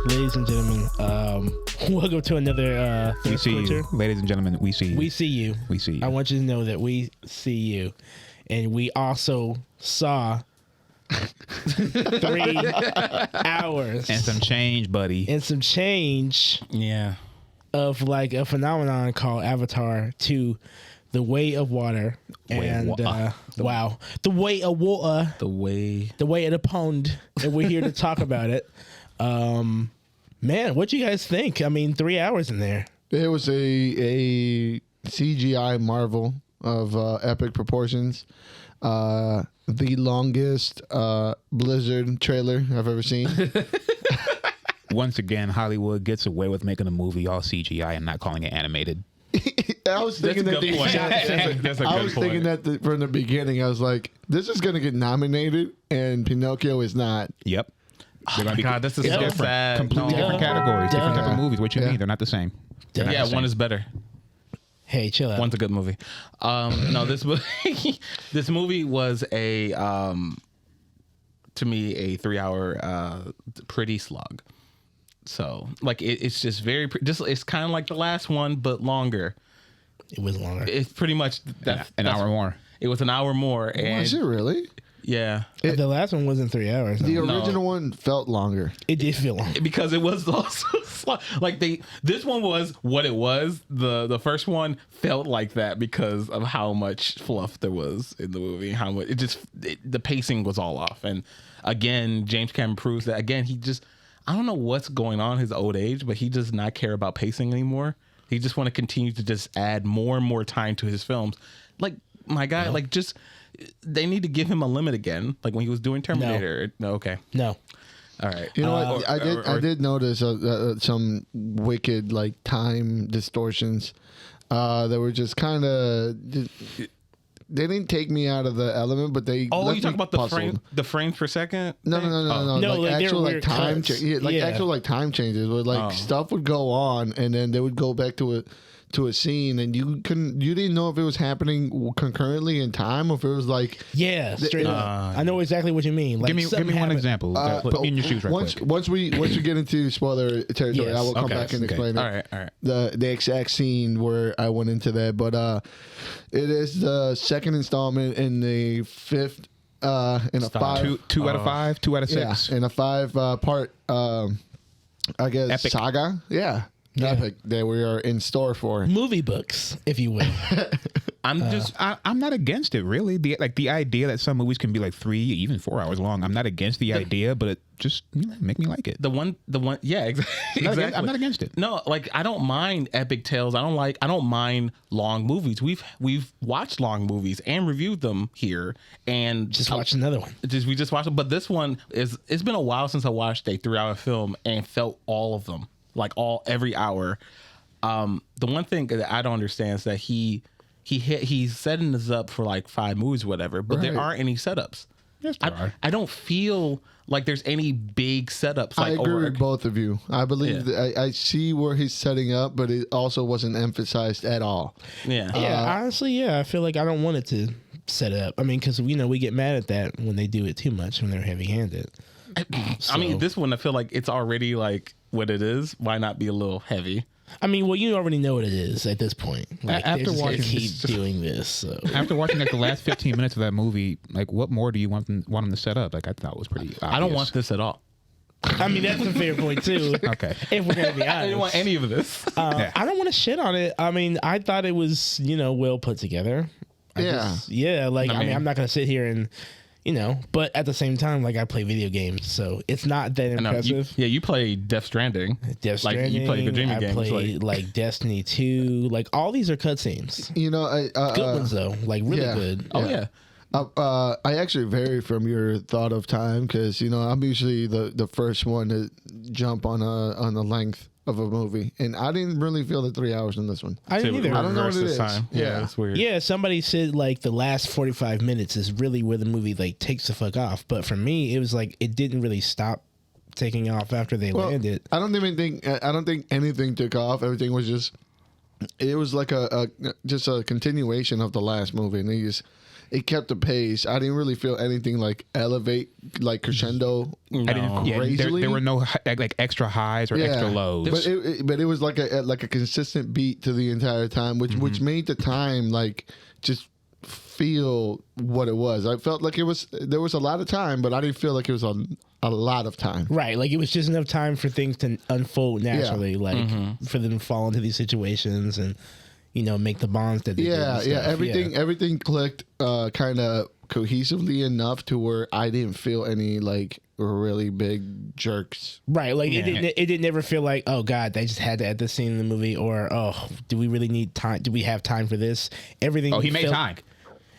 Ladies and gentlemen, welcome to another We see Quencher. you. Ladies and gentlemen, we see you. We see you. We see you. I want you to know that we see you. And we also saw 3 hours. And some change, buddy. And some change Yeah. of like a phenomenon called Avatar 2, The Way of Water. And wow. The Way of Water. The way of the pond. And we're here to talk about it. Man, what you guys think? I mean, 3 hours in there. It was a CGI marvel of epic proportions. The longest Blizzard trailer I've ever seen. Once again, Hollywood gets away with making a movie all CGI and not calling it animated. I was thinking that's a good point. That's a I good was point. thinking that from the beginning. I was like, this is going to get nominated, and Pinocchio is not. Yep. Oh my God, this is so different. sad. Completely No. different categories, different type of movies. What you Yeah. mean? They're not the same. They're not Yeah, the one same. is better. Hey, chill out. One's a good movie. No, this this movie was to me a 3-hour pretty slog. So like it's just very it's kind of like the last one but longer. It was longer. It's pretty much An hour more. It was an hour more, and Was it really? yeah, The last one wasn't 3 hours. The No. original one felt longer. It did feel long. because it was also like this one was what it was. The first one felt like that because of how much fluff there was in the movie. How much the pacing was all off. And again, James Cameron proves that again. I don't know what's going on in his old age, but he does not care about pacing anymore. He just want to continue to just add more and more time to his films. Like my guy, like just they need to give him a limit again. Like when he was doing Terminator. No, okay. No. All right. You know what? I did notice some wicked like time distortions that were just kind of. They didn't take me out of the element, but they. Oh, left you talk me about the puzzled. frames per second? No. No, Like like, actual they're like time, weird cuts. like Yeah. actual like time changes where like stuff would go on, and then they would go back to a scene, and you didn't know if it was happening concurrently in time or if it was like. Yeah, straight up. I know exactly what you mean. Like, Give me something one happened. example. Put me in your shoes right quick. Once we get into spoiler territory, Yes. I will come Okay. back and Okay. explain it. All right. The exact scene where I went into that, but it is the second installment in the fifth in a five. Two out of 5, 2 out of 6. Yeah, in a 5 part, I guess Epic. saga. Yeah, epic that we are in store for. Movie books, if you will. I'm not against it, really. The idea that some movies can be like 3, even 4 hours long. I'm not against the idea, but it just make me like it. The one, yeah, exactly. I'm not against it. No, like I don't mind epic tales. I don't mind long movies. We've watched long movies and reviewed them here, and Just watch another one. we just watched them. But this one it's been a while since I watched a 3-hour film and felt all of them, like every hour. The one thing that I don't understand is that he's setting this up for like 5 movies, or whatever, but there Right. aren't any setups. Yes, there are. I don't feel like there's any big setups. I Like agree with both of you. I believe Yeah. that I see where he's setting up, but it also wasn't emphasized at all. Yeah. Yeah, honestly, yeah. I feel like I don't want it to set it up. I mean, because, we get mad at that when they do it too much, when they're heavy-handed. I mean, this one, I feel like it's already like what it is. Why not be a little heavy? I mean, well, you already know what it is at this point. Like, After they're just gonna watching keep this- doing this. So. After watching like the last 15 minutes of that movie, like what more do you want them to set up? Like I thought it was pretty obvious. I don't want this at all. I mean, that's a fair point, too. Okay. If we're going to be honest. I didn't want any of this. Yeah. I don't want to shit on it. I mean, I thought it was, well put together. I mean, I'm not going to sit here and, but at the same time, like I play video games, so it's not that No, impressive. you play Death Stranding. Death Like, Stranding, you play Kojima I games, play like Destiny 2, like all these are cutscenes. You know, Good ones though, like really yeah. good. Oh yeah. I actually vary from your thought of time because I'm usually the first one to jump on the length of a movie, and I didn't really feel the 3 hours in this one. I didn't either. I don't know what it Reverse is. this time. Yeah, Yeah. it's weird. Yeah, somebody said like the last 45 minutes is really where the movie like takes the fuck off, but for me, it was like it didn't really stop taking off after they landed. I don't think anything took off. Everything was just. It was like just a continuation of the last movie, and it kept the pace. I didn't really feel anything like elevate, like crescendo. No. There were no like extra highs or extra lows. But it was like a consistent beat to the entire time, which made the time like just feel what it was. I felt like there was a lot of time, but I didn't feel like it was a lot of time. Right, like it was just enough time for things to unfold naturally, like for them to fall into these situations and make the bonds that they did and stuff. Everything clicked kind of cohesively enough to where I didn't feel any like really big jerks. Right, like it didn't ever feel like, oh God, they just had to add this scene in the movie, or oh, do we really need time? Do we have time for this? Everything. Oh, he made time.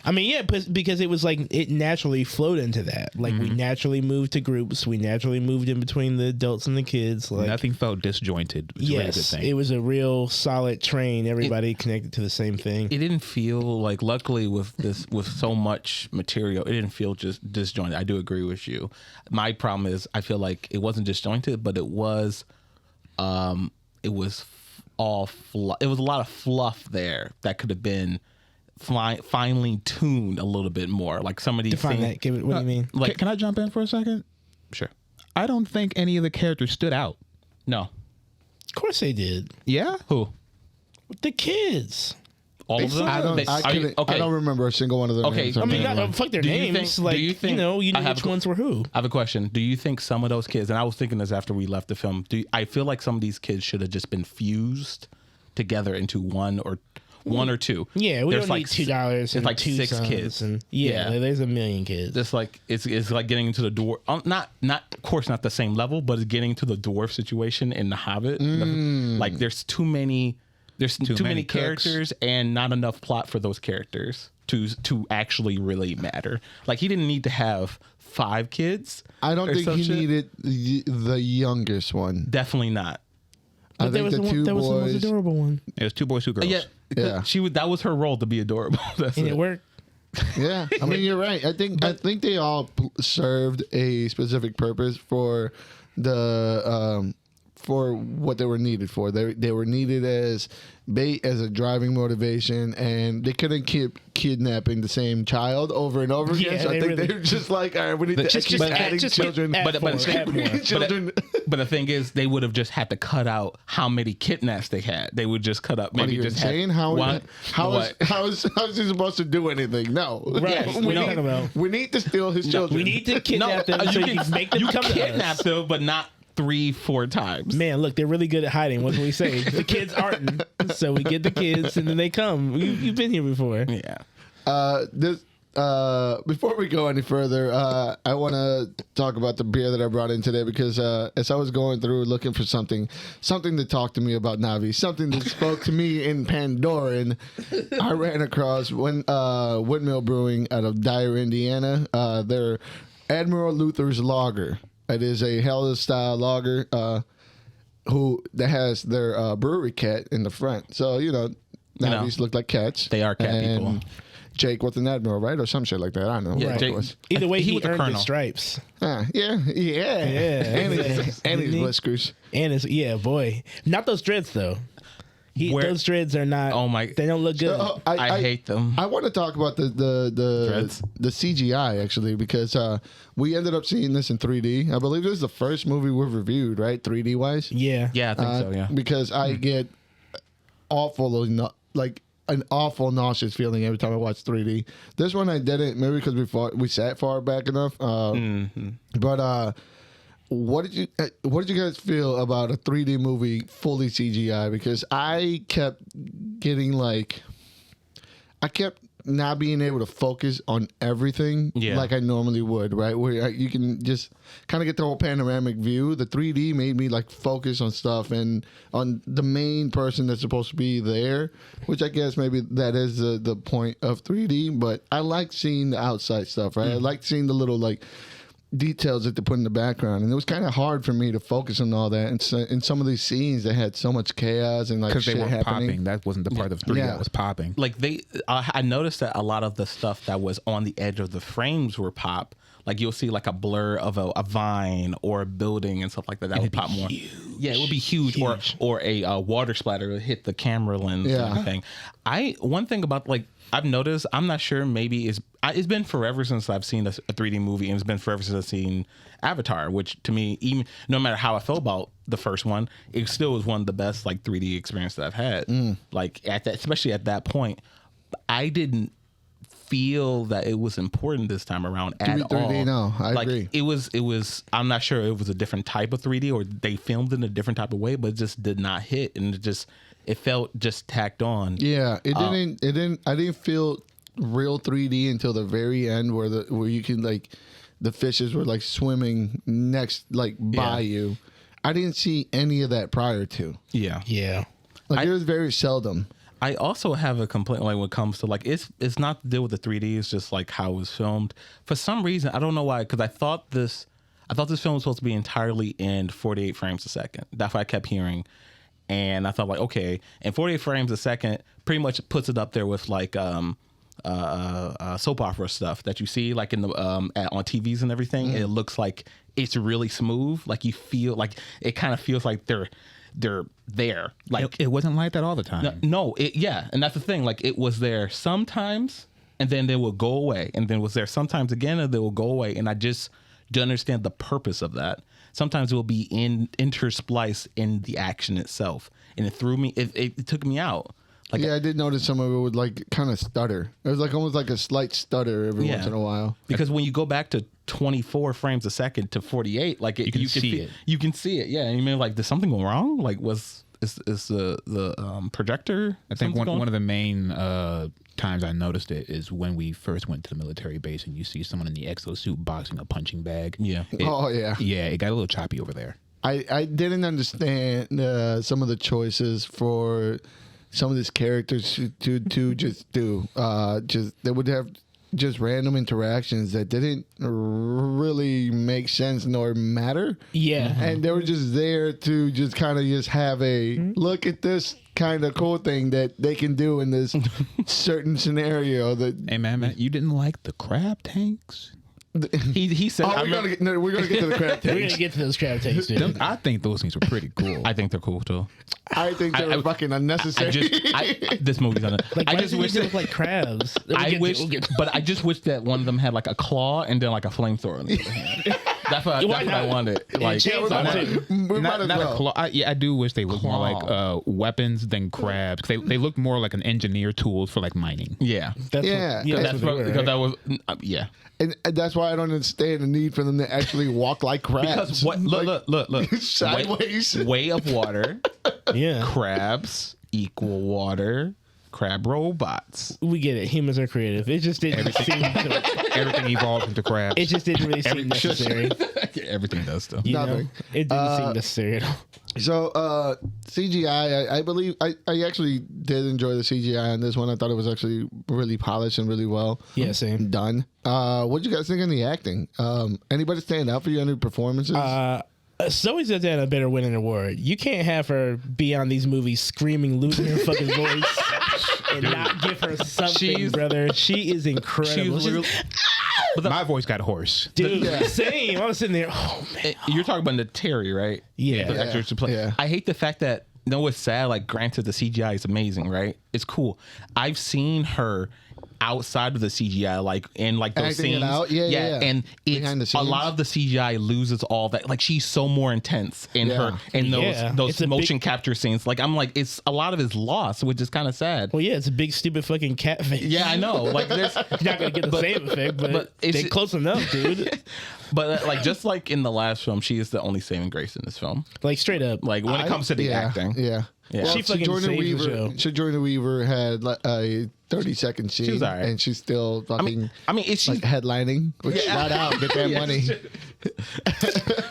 I mean, yeah, because it was like it naturally flowed into that. Like we naturally moved to groups. We naturally moved in between the adults and the kids. Like nothing felt disjointed. It was a really good thing. It was a real solid train. Everybody connected to the same thing. It didn't feel like, luckily with so much material, it didn't feel just disjointed. I do agree with you. My problem is I feel like it wasn't disjointed, but it was all it was a lot of fluff there that could have been finely tuned a little bit more. Like some of these Define things. that. What do you mean? Like, can I jump in for a second? Sure. I don't think any of the characters stood out. No. Of course they did. Yeah? Who? The kids. All of them? I don't remember a single one of their names. I mean, fuck their names. You know which ones were who. I have a question. Do you think some of those kids, and I was thinking this after we left the film, I feel like some of these kids should have just been fused together into one or two. Yeah, we don't need $2. It's like 6 kids, and there's a million kids. Just like it's like getting into the dwarf. Not of course not the same level, but it's getting to the dwarf situation in The Hobbit. Like there's too many characters and not enough plot for those characters to actually really matter. Like he didn't need to have 5 kids. I don't think he needed the youngest one. Definitely not. But there was the most adorable one. It was 2 boys, 2 girls. Yeah. That was her role, to be adorable. And it worked. Yeah, I mean you're right. I think they all served a specific purpose for the for what they were needed for. They were needed as bait, as a driving motivation, and they couldn't keep kidnapping the same child over and over again. So I think they were just like, all right, we need to keep adding children. But the thing is, they would have just had to cut out how many kidnaps they had. They would just cut up. Maybe what are you just saying? How is he supposed to do anything? No, right? We need to steal his children. We need to kidnap them so you can make them come to us. Kidnap them, but not 3-4 times. Man, look, they're really good at hiding. What can we say? The kids aren't. So we get the kids and then they come. You've been here before. Yeah. Before we go any further, I want to talk about the beer that I brought in today because as I was going through looking for something to talk to me about Navi, something that spoke to me in Pandoran, I ran across Windmill Brewing out of Dyer, Indiana. Their Admiral Luther's Lager. It is a Helles-style lager that has their brewery cat in the front. So, Navi's look like cats. They are cat people. Jake was an admiral, right? Or some shit like that. I don't know. Yeah, Jake, either way, he earned his stripes. Yeah. And his whiskers. And his, boy. Not those dreads, though. Those dreads are not. Oh my! They don't look good. I hate them. I want to talk about the dreads? The CGI actually because we ended up seeing this in 3D. I believe this is the first movie we've reviewed, right? 3D wise. Yeah. Yeah, I think so. Yeah. Because I get an awful nauseous feeling every time I watch 3D. This one I didn't, maybe because we sat far back enough. But what did you guys feel about a 3D movie fully CGI? Because I kept getting I kept not being able to focus on everything like I normally would, right? Where you can just kind of get the whole panoramic view. The 3D made me focus on stuff and on the main person that's supposed to be there, which I guess maybe that is the point of 3D. But I like seeing the outside stuff, right? I like seeing the little details that they put in the background, and it was kind of hard for me to focus on all that. And so, in some of these scenes, they had so much chaos and because shit they were happening. popping. That wasn't the part of 3D that was popping. I noticed that a lot of the stuff that was on the edge of the frames were pop. like you'll see like a blur of a vine or a building and stuff like that. That would pop more. Huge. Yeah, it would be huge. Or a water splatter would hit the camera lens and everything. One thing about like I've noticed, I'm not sure, maybe it's been forever since I've seen a 3D movie, and it's been forever since I've seen Avatar, which to me, even no matter how I felt about the first one, it still was one of the best like 3D experiences that I've had. Like especially at that point, I didn't feel that it was important this time around at 3D, all. No, I agree. It was. I'm not sure it was a different type of 3D or they filmed in a different type of way, but it just did not hit, and it felt just tacked on. Yeah, it didn't. I didn't feel real 3D until the very end, where you can like the fishes were like swimming next by you. I didn't see any of that prior to. Yeah. Like it was very seldom. I also have a complaint like when it comes to like it's not to deal with the 3D. It's just like how it was filmed. For some reason, I don't know why. Because I thought this film was supposed to be entirely in 48 frames a second. That's what I kept hearing. And I thought like, okay, and 48 frames a second pretty much puts it up there with like soap opera stuff that you see like in the on TVs and everything. It looks like it's really smooth. Like you feel like it kind of feels like they're there. Like it wasn't like that all the time. No, and that's the thing. Like it was there sometimes, and then they will go away, and then it was there sometimes again, and they will go away. And I just don't understand the purpose of that. Sometimes it will be interspliced in the action itself, and it threw me. It took me out. Like I did notice some of it would like kind of stutter. It was like almost like a slight stutter every once in a while. Because when you go back to 24 frames a second to 48, like you can see it. You can see it. Yeah, and you mean like did something go wrong? Like is the projector? I think one of the main times I noticed it is when we first went to the military base and you see someone in the exosuit boxing a punching bag. Yeah. It got a little choppy over there. I didn't understand some of the choices for some of these characters to just do. They would have just random interactions that didn't really make sense nor matter. Yeah. And they were just there to just kind of just have a look at this kind of cool thing that they can do in this certain scenario. That hey man, you didn't like the crab tanks? He said, we're gonna get to the crab tanks. We're gonna get to those crab tanks, dude. I think those things were pretty cool. I think they're cool too. I think they're fucking unnecessary. This movie's on it. Like, I just wish they look like crabs. But I just wish that one of them had like a claw and then like a flamethrower on the other hand. That's what I wanted. Like, we might as well. A claw. I do wish they looked more like weapons than crabs. They look more like an engineer tool for like mining. Yeah. That's Because that was And that's why I don't understand the need for them to actually walk like crabs. Because look. Sideways. Way of water. Yeah. Crabs equal water. Crab robots. We get it. Humans are creative. It just didn't seem everything evolved into crabs. It just didn't really seem necessary. Everything does though. Nothing. It didn't seem necessary at all. So CGI, I believe I actually did enjoy the CGI on this one. I thought it was actually really polished and really well done. What do you guys think on the acting? Anybody stand out for you on the performances? Zoe Saldana better win an award. You can't have her be on these movies screaming, losing her fucking voice, and not give her something, brother. She is incredible. But my voice got hoarse. Dude, same. I was sitting there. Oh, man. You're talking about the Terry, right? Yeah. The actress to play. Yeah. I hate the fact that, it's sad. Like, granted, the CGI is amazing, right? It's cool. I've seen her outside of the CGI, like in like those acting scenes. It out? Yeah. And it's a lot of the CGI loses all that. Like she's so more intense in her in those motion capture scenes. Like I'm like it's a lot of it's lost, which is kind of sad. Well, yeah, it's a big stupid fucking cat face. Yeah, I know. Like there's you're not gonna get the same effect, but it's close enough, dude. But like just like in the last film, she is the only saving grace in this film. Like straight up. Like when it comes to the acting. Yeah. Well, she fucking saved the show. Sigourney Weaver had like a 30-second scene, she was all right. and she's still fucking. I mean, it's like headlining. Shout out, get that money.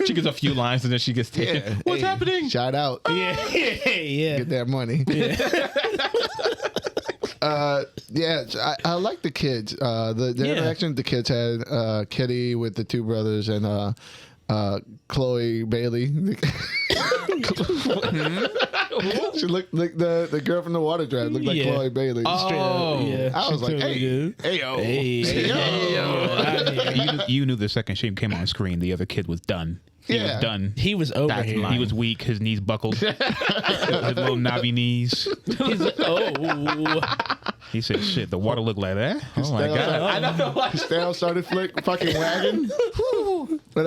She gets a few lines and then she gets taken. Yeah. What's happening? Shout out. Yeah. Get that money. I like the kids. The interaction the kids had, Kitty with the two brothers and Chloe Bailey. She looked like the girl from the water drive. Looked like Chloe Bailey. Oh, yeah. I was like, hey, You knew the second she came on screen, the other kid was done. He was done. He was over That's here. mine. He was weak. His knees buckled. His little knobby knees. He's like, oh. He said, "Shit, the water looked like that." Oh my god! I don't know why. his tail started fucking wagging. But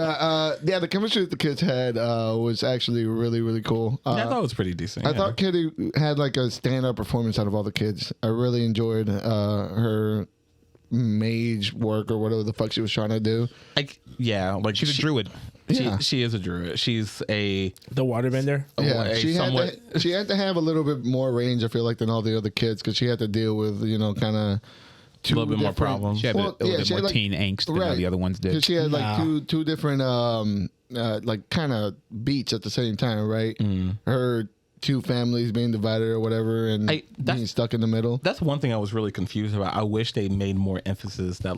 yeah, the chemistry that the kids had was actually really, really cool. I thought it was pretty decent. I thought Kitty had like a stand-up performance out of all the kids. I really enjoyed her mage work or whatever the fuck she was trying to do. like She's a druid. She is a druid. She's the waterbender. Yeah, she had to have a little bit more range, I feel like, than all the other kids because she had to deal with kind of a little bit more problems. She had a little bit more teen angst than all the other ones did. Because she had like two different like kind of beats at the same time, right? Her two families being divided or whatever, and being stuck in the middle. That's one thing I was really confused about. I wish they made more emphasis that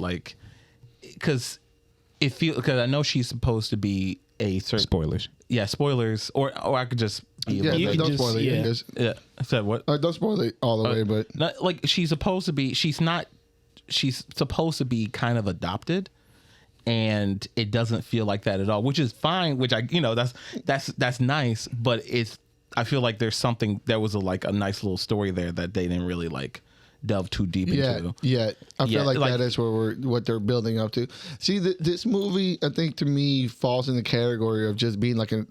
because I know she's supposed to be a certain Spoilers. Yeah, spoilers, or I could just be don't spoil it. Yeah, I said what? Don't spoil it all the way, but Not, she's supposed to be. She's not. She's supposed to be kind of adopted, and it doesn't feel like that at all, which is fine. Which that's nice, but I feel like there was a nice little story there that they didn't really delve too deep into. Yeah, I feel like that is what they're building up to. See, this movie, I think, to me, falls in the category of just being like an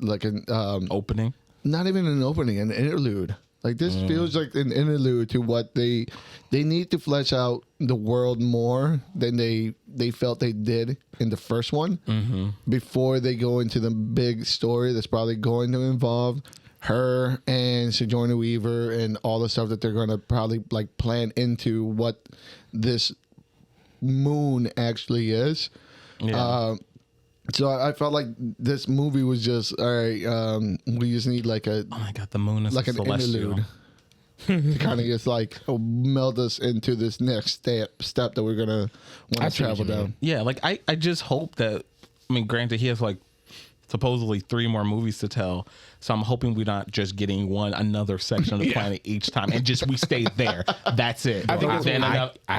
opening. Not even an opening, an interlude. Like this feels like an interlude to what they need to flesh out the world more than they felt they did in the first one before they go into the big story that's probably going to involve her and Sojourner Weaver and all the stuff that they're going to probably plan into what this moon actually is. Yeah. So I felt like this movie was just all right. We just need oh my god, the moon is like an interlude to kind of just meld us into this next step that we're gonna want to travel down. Yeah, I just hope that. I mean, granted, he has supposedly 3 more movies to tell, so I'm hoping we're not just getting another section of the planet each time, and we stay there. That's it. I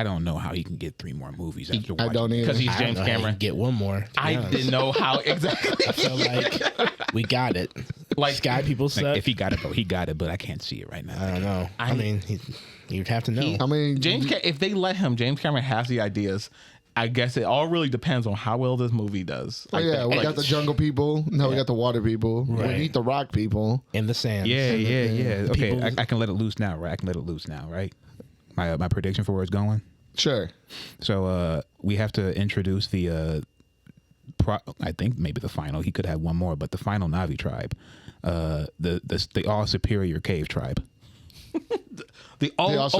don't know how he can get 3 more movies after watching. I don't either. Because he's James Cameron. Get one more. I didn't know how exactly. I feel like we got it. Sky people suck. If he got it, though, he got it, but I can't see it right now. I don't know. I mean, you'd have to know. If they let him, James Cameron has the ideas. I guess it all really depends on how well this movie does. We got the jungle people. Now we got the water people. Right. We need the rock people. In the sand. Yeah. Okay, I can let it loose now, right? I can let it loose now, right? My prediction for where it's going? Sure. So we have to introduce the, I think maybe the final. He could have one more, but the final Na'vi tribe. The all superior cave tribe. The underground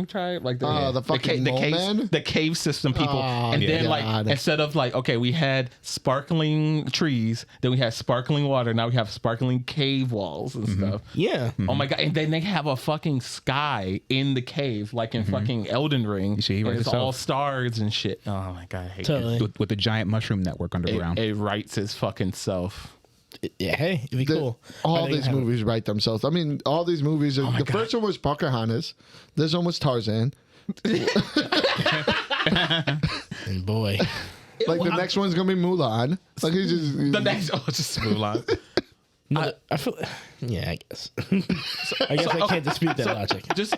tribe, the cave system people, and then instead of we had sparkling trees, then we had sparkling water, now we have sparkling cave walls and stuff. Yeah. Oh my god! And then they have a fucking sky in the cave, like in fucking Elden Ring. You see, it's all stars and shit. Oh my god, I hate it. With the giant mushroom network underground. It writes its fucking self. Yeah, hey, it'd be cool. All these movies write themselves. I mean, all these movies. The first one was Pocahontas. This one was Tarzan. And boy, the next one's gonna be Mulan. It's just Mulan. No, I feel. Yeah, I guess. I can't dispute that logic. Just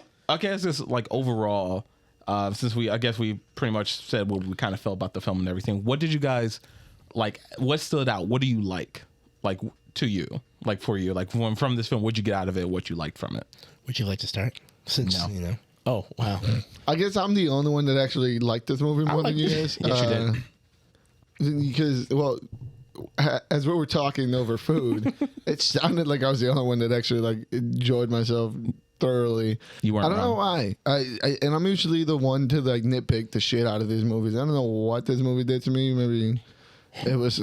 overall, since we pretty much said what we kind of felt about the film and everything. What did you guys like? What stood out? What do you like? To you, for you, from this film, what'd you get out of it? What you liked from it? Would you like to start? Since Oh wow! I guess I'm the only one that actually liked this movie more than you guys. Yes, you did. Because as we were talking over food, it sounded like I was the only one that actually enjoyed myself thoroughly. You weren't. I don't know why. And I'm usually the one to nitpick the shit out of these movies. I don't know what this movie did to me. Maybe it was.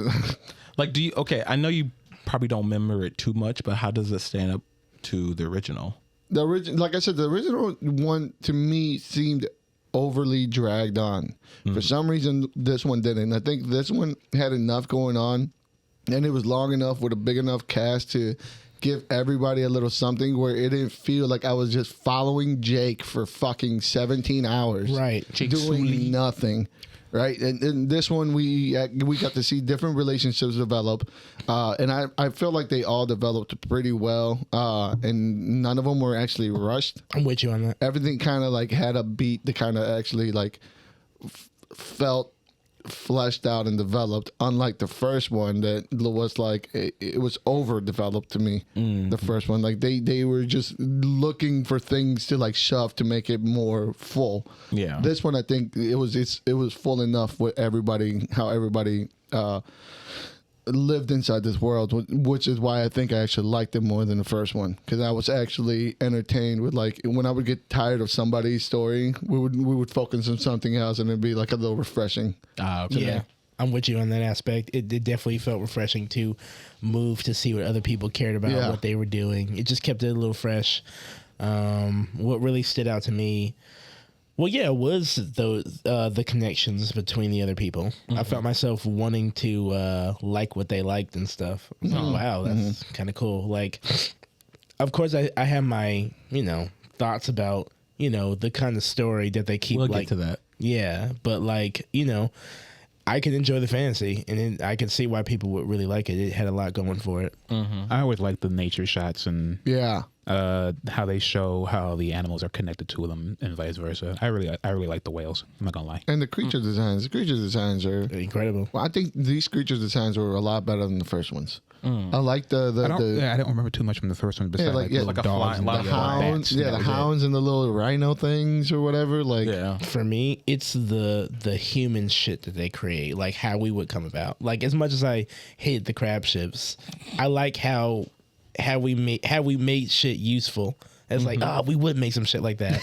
Do you? Okay, I know you probably don't remember it too much, but how does it stand up to the original? The original, like I said, the original one to me seemed overly dragged on. For some reason, this one didn't. I think this one had enough going on, and it was long enough with a big enough cast to give everybody a little something where it didn't feel like I was just following Jake for fucking 17 hours. Right. Doing nothing. Right. And this one, we got to see different relationships develop. And I feel like they all developed pretty well. And none of them were actually rushed. I'm with you on that. Everything kind of like had a beat that kind of actually like felt fleshed out and developed, unlike the first one that was like it was overdeveloped to me. The first one, like they were just looking for things to like shove to make it more full. Yeah, this one I think it was full enough with everybody, how everybody lived inside this world, which is why I think I actually liked it more than the first one, because I was actually entertained with, like, when I would get tired of somebody's story, we would focus on something else, and it'd be like a little refreshing. Okay. Yeah, I'm with you on that aspect. It definitely felt refreshing to move to see what other people cared about, what they were doing. It just kept it a little fresh. What really stood out to me, well, yeah, it was the connections between the other people. I felt myself wanting to like what they liked and stuff. I was like, wow, that's kind of cool. Like, of course, I have my, thoughts about, the kind of story that they keep. We'll like, get to that. Yeah, but like, I can enjoy the fantasy, and I can see why people would really like it. It had a lot going for it. I always like the nature shots and how they show how the animals are connected to them and vice versa. I really like the whales. I'm not gonna lie. And the creature designs. The creature designs are incredible. Well, I think these creature designs were a lot better than the first ones. I like I don't remember too much from the first one. Besides like a dogs and flying- the hounds. bats. The hounds and the little rhino things or whatever. Like, For me, it's the human shit that they create, like how we would come about. Like, as much as I hate the crab ships, I like how we made shit useful. It's like, we would make some shit like that.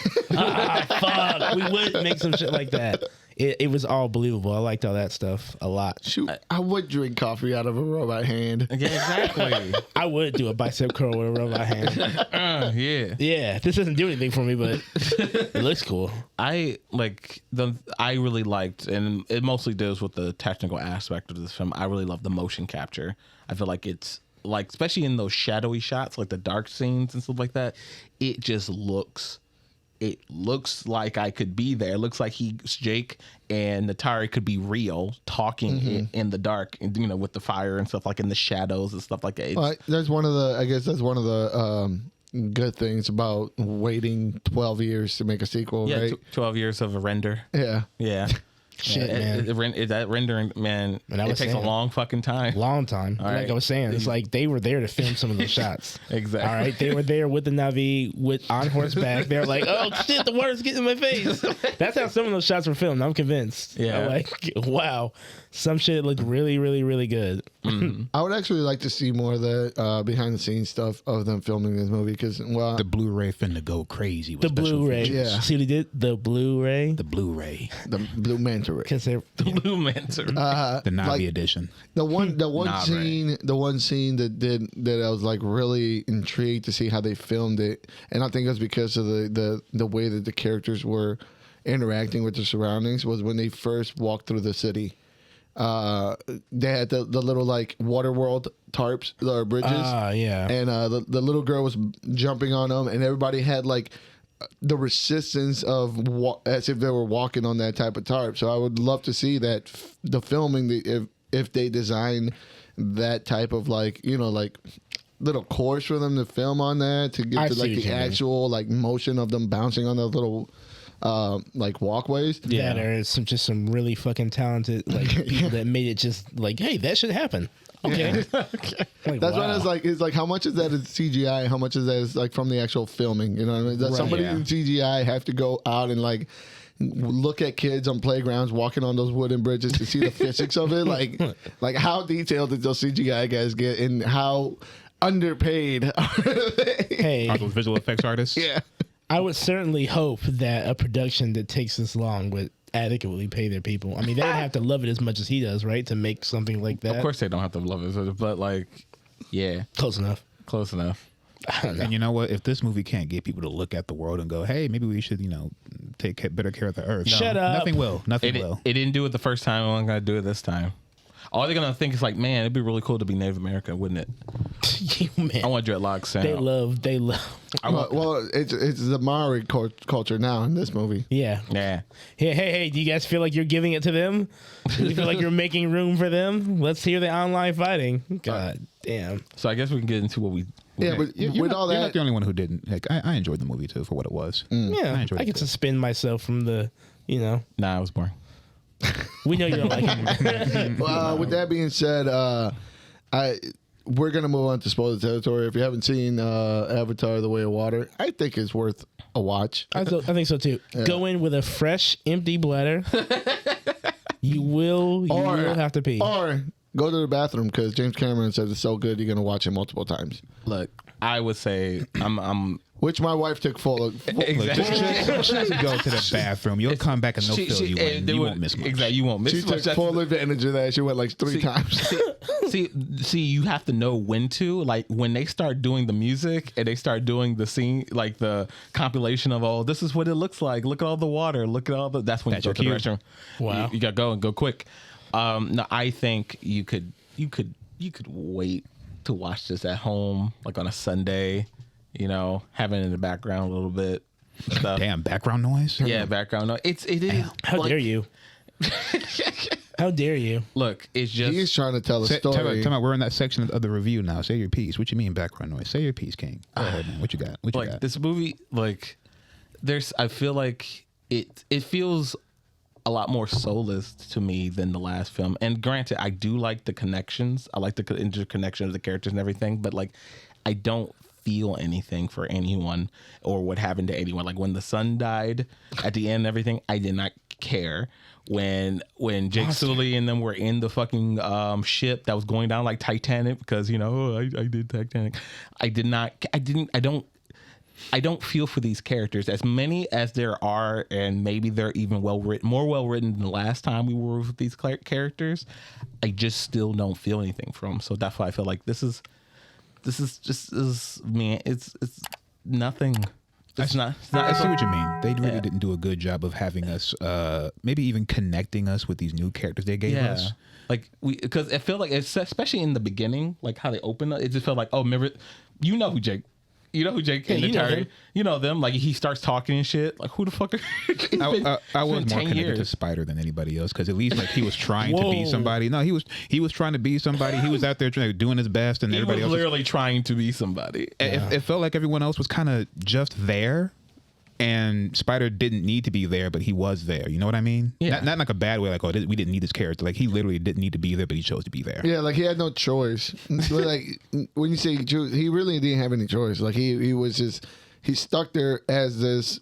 Fuck, we would make some shit like that. It was all believable. I liked all that stuff a lot. Shoot, I would drink coffee out of a robot hand. Yeah, exactly. I would do a bicep curl with a robot hand. Yeah. Yeah, this doesn't do anything for me, but it looks cool. I really liked, and it mostly deals with the technical aspect of this film. I really love the motion capture. I feel like it's like, especially in those shadowy shots, like the dark scenes and stuff like that, it just looks like I could be there. It looks like Jake and Natari could be real, talking in the dark, and with the fire and stuff, like in the shadows and stuff like that. That's one of the good things about waiting 12 years to make a sequel, right? 12 years of a render. Yeah. Shit, man. That rendering, man, it takes a long fucking time. Long time. Like I was saying, it's like they were there to film some of the shots. Exactly. All right, they were there with the Navi on horseback. They're like, oh shit, the water's getting in my face. That's how some of those shots were filmed. I'm convinced. Yeah. I'm like, wow, some shit looked really, really, really good. I would actually like to see more of the behind the scenes stuff of them filming this movie, because the Blu-ray finna go crazy. With the Blu-ray. features. Yeah. See what he did? The Blu-ray. The Blu-ray. the Blue Manta Ray. Because they're The Blue Manta. The Navi edition. The one Nah, scene that I was like really intrigued to see how they filmed it, and I think it was because of the way that the characters were interacting with their surroundings, was when they first walked through the city. They had the little like water world tarps or bridges. yeah. And the little girl was jumping on them, and everybody had like the resistance of as if they were walking on that type of tarp. So I would love to see that the filming, if they design that type of like little course for them to film on that, to get to like the actual like motion of them bouncing on the little like walkways. Yeah, there's some really fucking talented like people that made it just like, hey, that should happen. Okay. Like, That's wow. what it's like how much is that is CGI, how much is that is like from the actual filming, you know what I mean? Does somebody in CGI have to go out and like look at kids on playgrounds walking on those wooden bridges to see the physics of it? Like how detailed did those CGI guys get, and how underpaid are they? Hey, Are those visual effects artists? Yeah. I would certainly hope that a production that takes this long would adequately pay their people. I mean, they would have to love it as much as he does, right? To make something like that. Of course they don't have to love it, but like, yeah, Close enough. close enough. I don't know. And you know what? If this movie can't get people to look at the world and go, hey, maybe we should, take better care of the earth. Shut up. Nothing will. Nothing will. It didn't do it the first time. I'm going to do it this time. All they're going to think is like, man, it'd be really cool to be Native American, wouldn't it? Man, I want dreadlocks. Sam. they love. Well, it's the Maori culture now in this movie. Yeah. Yeah. Hey, do you guys feel like you're giving it to them? Do you feel like you're making room for them? Let's hear the online fighting. God damn. So I guess we can get into what we. Yeah, but You're with not, all you're not that, the only one who didn't. Like, I enjoyed the movie too for what it was. Yeah, enjoyed I it can too. suspend myself from the, Nah, it was boring. we know you don't like it. with that being said, we're gonna move on to spoiler territory. If you haven't seen Avatar: The Way of Water, I think it's worth a watch. I think so too. Yeah. Go in with a fresh, empty bladder. You will have to pee. Or go to the bathroom because James Cameron said it's so good you're gonna watch it multiple times. Look, I would say I'm Which my wife took full. exactly. Just go to the bathroom. You'll come back and they'll fill you in. You won't miss much. Exactly, you won't miss She much. took full advantage of that. She went like three times. See, you have to know when to. Like when they start doing the music and they start doing the scene, like the compilation of all. This is what it looks like. Look at all the water. Look at all the. That's when That's you go to the your restroom. Wow. You gotta go and go quick. No, I think you could wait to watch this at home, like on a Sunday. Having it in the background a little bit. Stuff. Damn, background noise? Yeah, background noise. It is. How dare you? How dare you? Look, it's just. He's trying to tell a story. Tell me, we're in that section of the review now. Say your piece. What you mean background noise? Say your piece, King. Go ahead, man. What you got? What you got? This movie, I feel like it feels a lot more soulless to me than the last film. And granted, I do like the connections. I like the interconnection of the characters and everything, but I don't feel anything for anyone or what happened to anyone. Like when the son died at the end and everything, I did not care. When Jake Sully and them were in the fucking ship that was going down like Titanic because I did Titanic. I don't feel for these characters as many as there are, and maybe they're even more well written than the last time we were with these characters. I just still don't feel anything for them. So that's why I feel like this is man. It's nothing. It's not. I see what you mean. They really didn't do a good job of having us, maybe even connecting us with these new characters they gave us. Like because I feel like it's especially in the beginning, like how they open it just felt like, oh, remember, who Jake. You know who Jake Yeah, you know them. Like he starts talking and shit. Like who the fuck? I was more connected to Spider than anybody else because at least he was trying to be somebody. No, he was trying to be somebody. He was out there doing his best, and everybody was else literally trying to be somebody. It felt like everyone else was kind of just there, and Spider didn't need to be there, but he was there. You know what I mean? Yeah. Not like a bad way. Like, we didn't need this character. Like he literally didn't need to be there, but he chose to be there. Yeah, like he had no choice. Like when you say he really didn't have any choice. Like he was just he's stuck there as this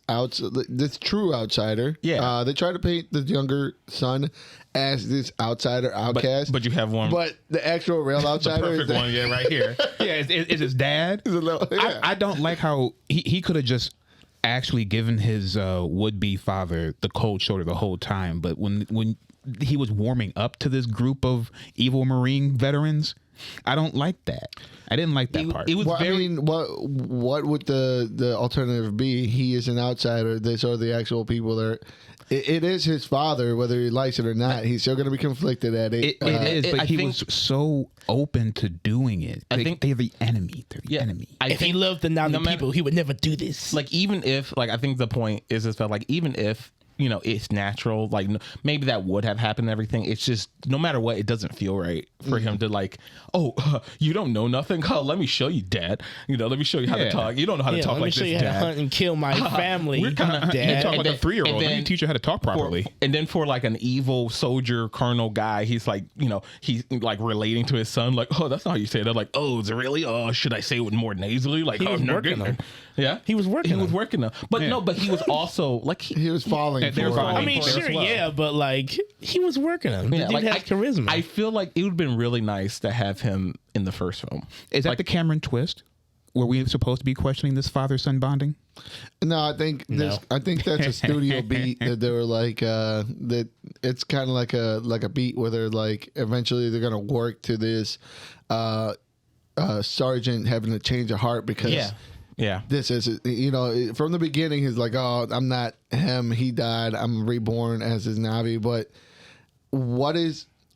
true outsider. Yeah. They try to paint the younger son as this outsider outcast. But you have one. But the actual real outsider the perfect one, right here. Yeah, it's his dad. Yeah. I don't like how he could have just actually given his would-be father the cold shoulder the whole time, but when he was warming up to this group of evil Marine veterans, I don't like that. I didn't like that part. It was what would the alternative be? He is an outsider. These are the actual people that it is his father, whether he likes it or not. He's still going to be conflicted at it. It is, but he was so open to doing it. I think they're the enemy. They're the enemy. If he loved the Navi people, he would never do this. Like even if, I think the point is just that, like even if it's natural, like maybe that would have happened and everything. It's just no matter what, it doesn't feel right for him to you don't know nothing. Oh, let me show you, Dad. Let me show you how to talk. You don't know how to talk like this, Dad. Let me show you how to hunt and kill my family. We're kind of talk like a 3-year-old. Let me teach you how to talk properly. And then for like an evil soldier colonel guy, he's like, he's like relating to his son, like, oh, that's not how you say that. Like, oh, is it really? Oh, should I say it with more nasally? Like, he was working them. Yeah, he was working. He was working them. But no, but he was also like he was falling. I mean, sure, yeah, but like he was working them. The dude has charisma. I feel like it would have been really nice to have him in the first film. Is that the Cameron twist? Were we supposed to be questioning this father-son bonding? No, I think that's a studio beat that they were like that. It's kind of like a beat where they're like eventually they're gonna work to this sergeant having to change a heart because Yeah. this is, from the beginning, he's like, oh, I'm not him. He died. I'm reborn as his Navi. But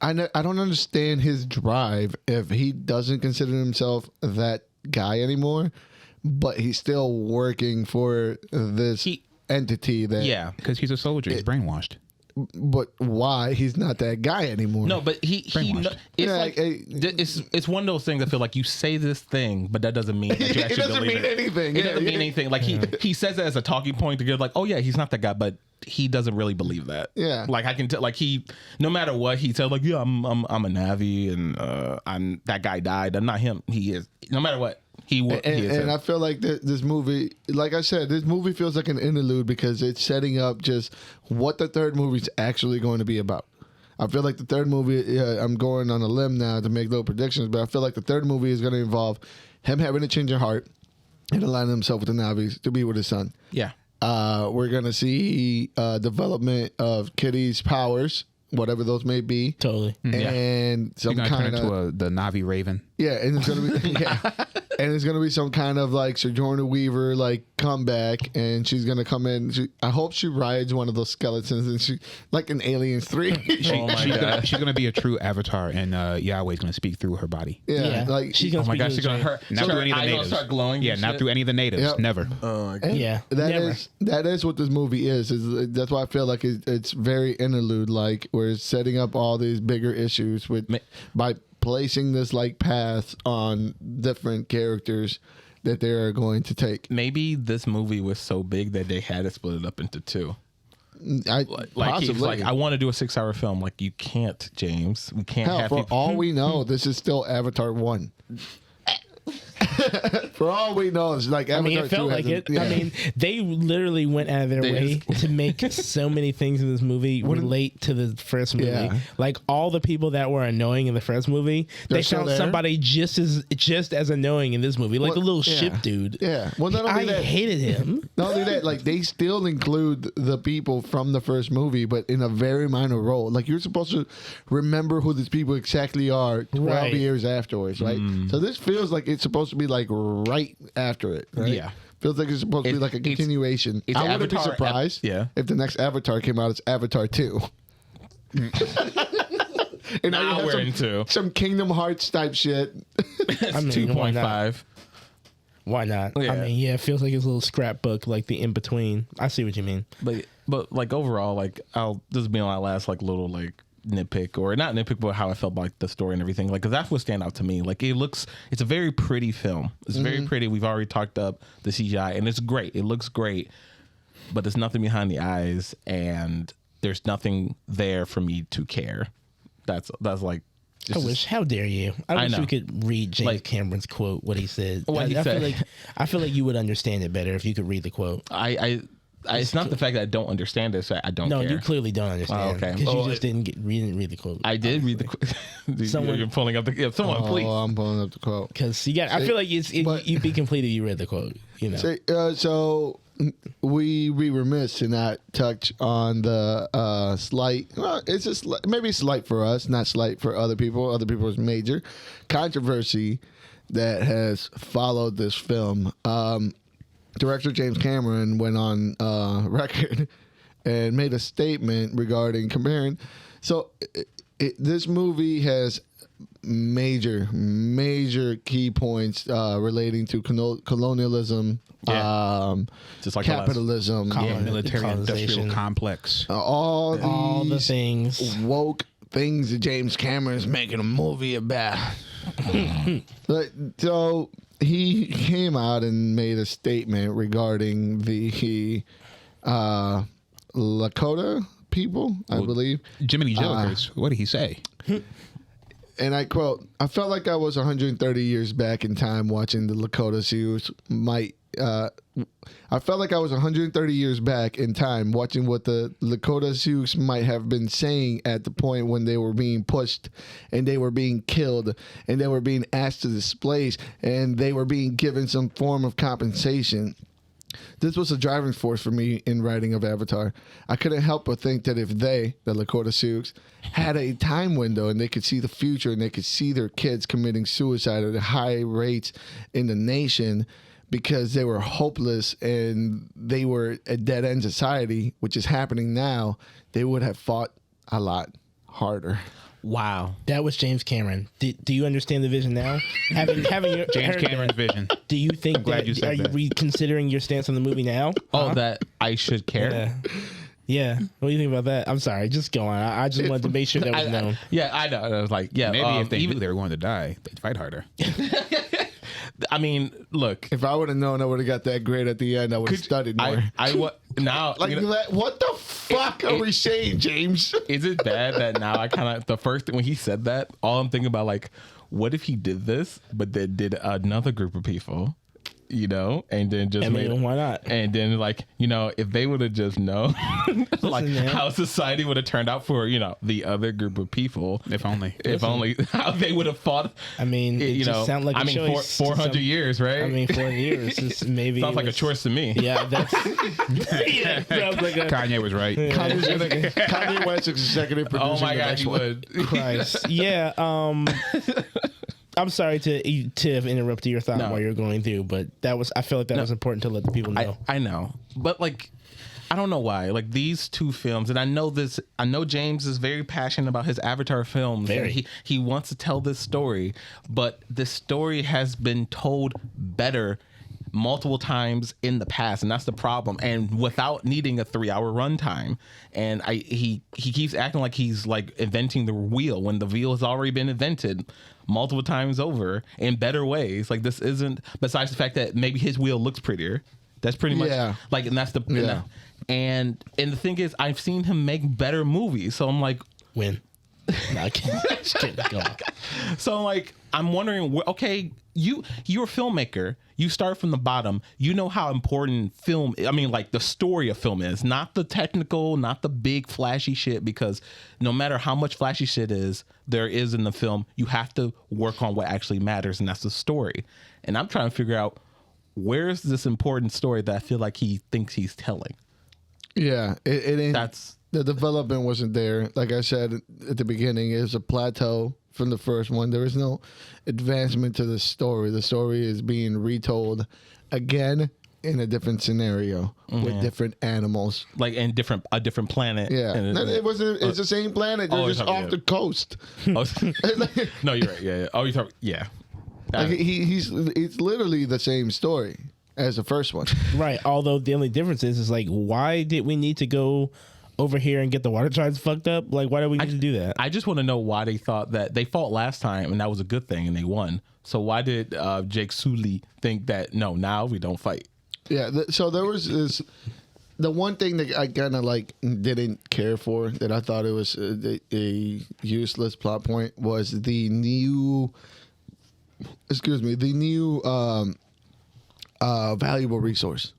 I don't understand his drive if he doesn't consider himself that guy anymore, but he's still working for this entity that. Yeah. Because he's a soldier. He's brainwashed. But why he's not that guy anymore? No, but it's it's one of those things. I feel like you say this thing, but that doesn't mean that you actually believe it. Anything. It doesn't mean anything. Like he says it as a talking point to get like, oh yeah, he's not that guy, but he doesn't really believe that. Yeah. Like I can tell. Like no matter what he says, like yeah, I'm a Navi, and I'm that guy died. I'm not him. He is. No matter what. He is. And I feel like this movie, like I said, this movie feels like an interlude because it's setting up just what the third movie is actually going to be about. I feel like the third movie, I'm going on a limb now to make little predictions, but I feel like the third movie is going to involve him having a change of heart and aligning himself with the Navis to be with his son. Yeah. We're going to see development of Kitty's powers, whatever those may be. Totally. And some kind of the Navi Raven. Yeah, and it's gonna be and it's gonna be some kind of like Sojourner Weaver like comeback, and she's gonna come in. I hope she rides one of those skeletons, and she like in Aliens 3. She's gonna be a true avatar, and Yahweh's gonna speak through her body. Yeah, like she's gonna. Oh my gosh, she's gonna hurt. Not through any of the natives. Start glowing. Yeah, not through any of the natives. Yep. Never. Yeah, that is what this movie is. That's why I feel like it's very interlude like, where it's setting up all these bigger issues by placing this like path on different characters that they are going to take. Maybe this movie was so big that they had to split it up into two. He's like, I want to do a 6-hour film. Like, you can't, James. We can't have for all we know, this is still Avatar 1. For all we know, it's like Avatar it felt 2 like it. Yeah. I mean, they literally went out of their way to make so many things in this movie relate to the first movie. Yeah. Like all the people that were annoying in the first movie, they found somebody just as annoying in this movie, like the little ship dude. Yeah. Well, not only I hated him. Not only that, like they still include the people from the first movie, but in a very minor role. Like you're supposed to remember who these people exactly are 12 years afterwards, right? So this feels like it's supposed to be like right after it, right? Yeah. Feels like it's supposed to be like a continuation. I wouldn't be surprised if the next Avatar came out as Avatar 2. And now we're into some Kingdom Hearts type shit. I mean, 2.5. Why not? Yeah. I mean, yeah, it feels like it's a little scrapbook, like the in between. I see what you mean. But like overall, like this will be my last like little like nitpick, or not nitpick, but how I felt about the story and everything. Like, 'cause that's what stand out to me. Like, it's a very pretty film. It's very pretty. We've already talked up the CGI, and it's great. It looks great, but there's nothing behind the eyes, and there's nothing there for me to care. That's like. How dare you? I wish know. we could read James Cameron's quote, what he said. What he said. I feel like you would understand it better if you could read the quote. It's not the fact that I don't understand this. I don't care. No, you clearly don't understand. Oh, okay. Because you just didn't read the quote. I did read the quote. You're pulling up the... someone, please. I'm pulling up the quote. Because I feel like you'd be complete if you read the quote. You know. So we remiss to not touch on the slight... Well, it's just maybe slight for us, not slight for other people. Other people's major controversy that has followed this film. Director James Cameron went on record and made a statement regarding comparing. So this movie has major key points relating to colonialism, just like capitalism, military industrial complex, all the things, woke things that James Cameron is making a movie about. So he came out and made a statement regarding the Lakota people, I believe. Jiminy Jokers. What did he say? And I quote, "I felt like I was 130 years back in time watching the Lakota Sioux I felt like I was 130 years back in time watching what the Lakota Sioux might have been saying at the point when they were being pushed and they were being killed and they were being asked to displace and they were being given some form of compensation. This was a driving force for me in writing of Avatar. I couldn't help but think that if they, the Lakota Sioux, had a time window and they could see the future and they could see their kids committing suicide at high rates in the nation, because they were hopeless and they were a dead end society, which is happening now, they would have fought a lot harder. Wow. That was James Cameron. Do you understand the vision now? having your, James Cameron's vision. Do you think glad that you said are you that. reconsidering your stance on the movie now? Oh, that I should care. Yeah. Yeah. What do you think about that? I'm sorry. Just go on. I just wanted to make sure that was known. Yeah, I know. I was like, yeah. Maybe if they even knew they were going to die, they'd fight harder. I mean, look. If I would have known I would have got that grade at the end, I would have studied more. Now like, you know, what the fuck are we saying, James? is it bad that now I kind of the first thing when he said that, all I'm thinking about like, what if he did this, but then did another group of people, you know, and then just why not? And then like, you know, if they would have just known like man. how society would have turned out for, you know, the other group of people. If only. If only how they would have fought. I mean, it you just know, sound like I a mean, choice to 400 some- years, right? I mean, 4 years. It's maybe sounds like a was- choice to me. Yeah, that's yeah, sounds like a Kanye was right. Kanye West is executive producer. Oh my the God, next he one. would. Christ. Yeah. I'm sorry to have interrupted your thought No. while you're going through, but I feel like that was important to let the people know. I know, but like, I don't know why. Like these two films, and I know James is very passionate about his Avatar films. Very. And he wants to tell this story, but this story has been told better multiple times in the past, and that's the problem. And without needing a 3-hour runtime, and he keeps acting like he's like inventing the wheel when the wheel has already been invented multiple times over in better ways. Like this isn't, besides the fact that maybe his wheel looks prettier. That's pretty much like, and that's the Yeah. and the thing is, I've seen him make better movies, so I'm like, Win. No, I can't. Just kidding. Go on. so like I'm wondering, okay, you're a filmmaker. You start from the bottom. You know how important film, I mean, like the story of film is, not the technical, not the big flashy shit, because no matter how much flashy shit there is in the film, you have to work on what actually matters, and that's the story. And I'm trying to figure out, where's this important story that I feel like he thinks he's telling? Yeah, it ain't. That's The development wasn't there. Like I said at the beginning, it was a plateau from the first one. There was no advancement to the story. The story is being retold again in a different scenario with different animals. like in a different planet. Yeah, And it wasn't. It's the same planet. They're Oh, just you're talking off the coast. oh, no, you're right. Yeah. Oh, you're talking. Yeah. Like it's literally the same story as the first one. Right. Although the only difference is like, why did we need to go over here and get the water charts fucked up? Like, why do we need to do that? I just want to know why they thought that they fought last time and that was a good thing and they won. So why did Jake Sully think that no, now we don't fight? Yeah. So there was this. The one thing that I kind of like didn't care for, that I thought it was a useless plot point, was the new. The new valuable resource.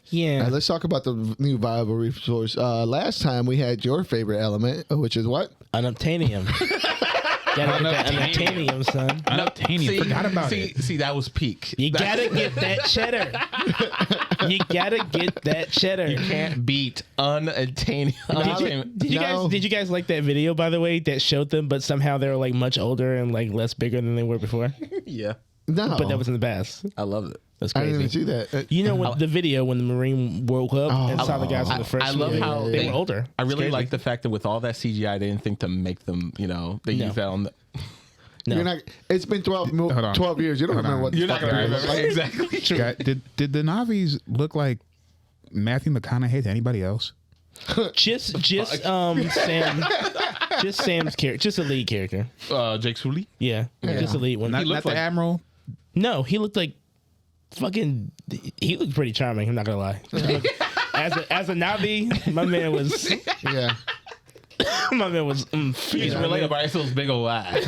Yeah. Let's talk about the new valuable resource. Last time we had your favorite element, which is what? Unobtainium. Gotta get that unobtainium, son. Unobtainium. Forgot about it. See, that was peak. You gotta get that cheddar. You gotta get that cheddar. You can't beat unobtainium. Did you guys like that video, by the way, that showed them, but somehow they were like much older and like less bigger than they were before? Yeah, No. But that was in the past. I love it. That's I crazy. didn't even see that. You know what the video when the Marine woke up and saw the guys in the first I love movie, how they were older. I It's really crazy. like the fact that with all that CGI, they didn't think to make them. You know, they No. used that on the. No. You're not. It's been 12 on. 12 years. You don't Hold remember on. what the You're not fuck gonna it was remember like. exactly. True. God, did the Navis look like Matthew McConaughey to anybody else? just Sam, just Sam's character, just a lead character. Jake Sully. Yeah, just a lead one. Not looked the like- Admiral. No, he looked like fucking. He looked pretty charming. I'm not gonna lie. As a Navi, my man was. Yeah. My man was. He's relatable by those big old eyes.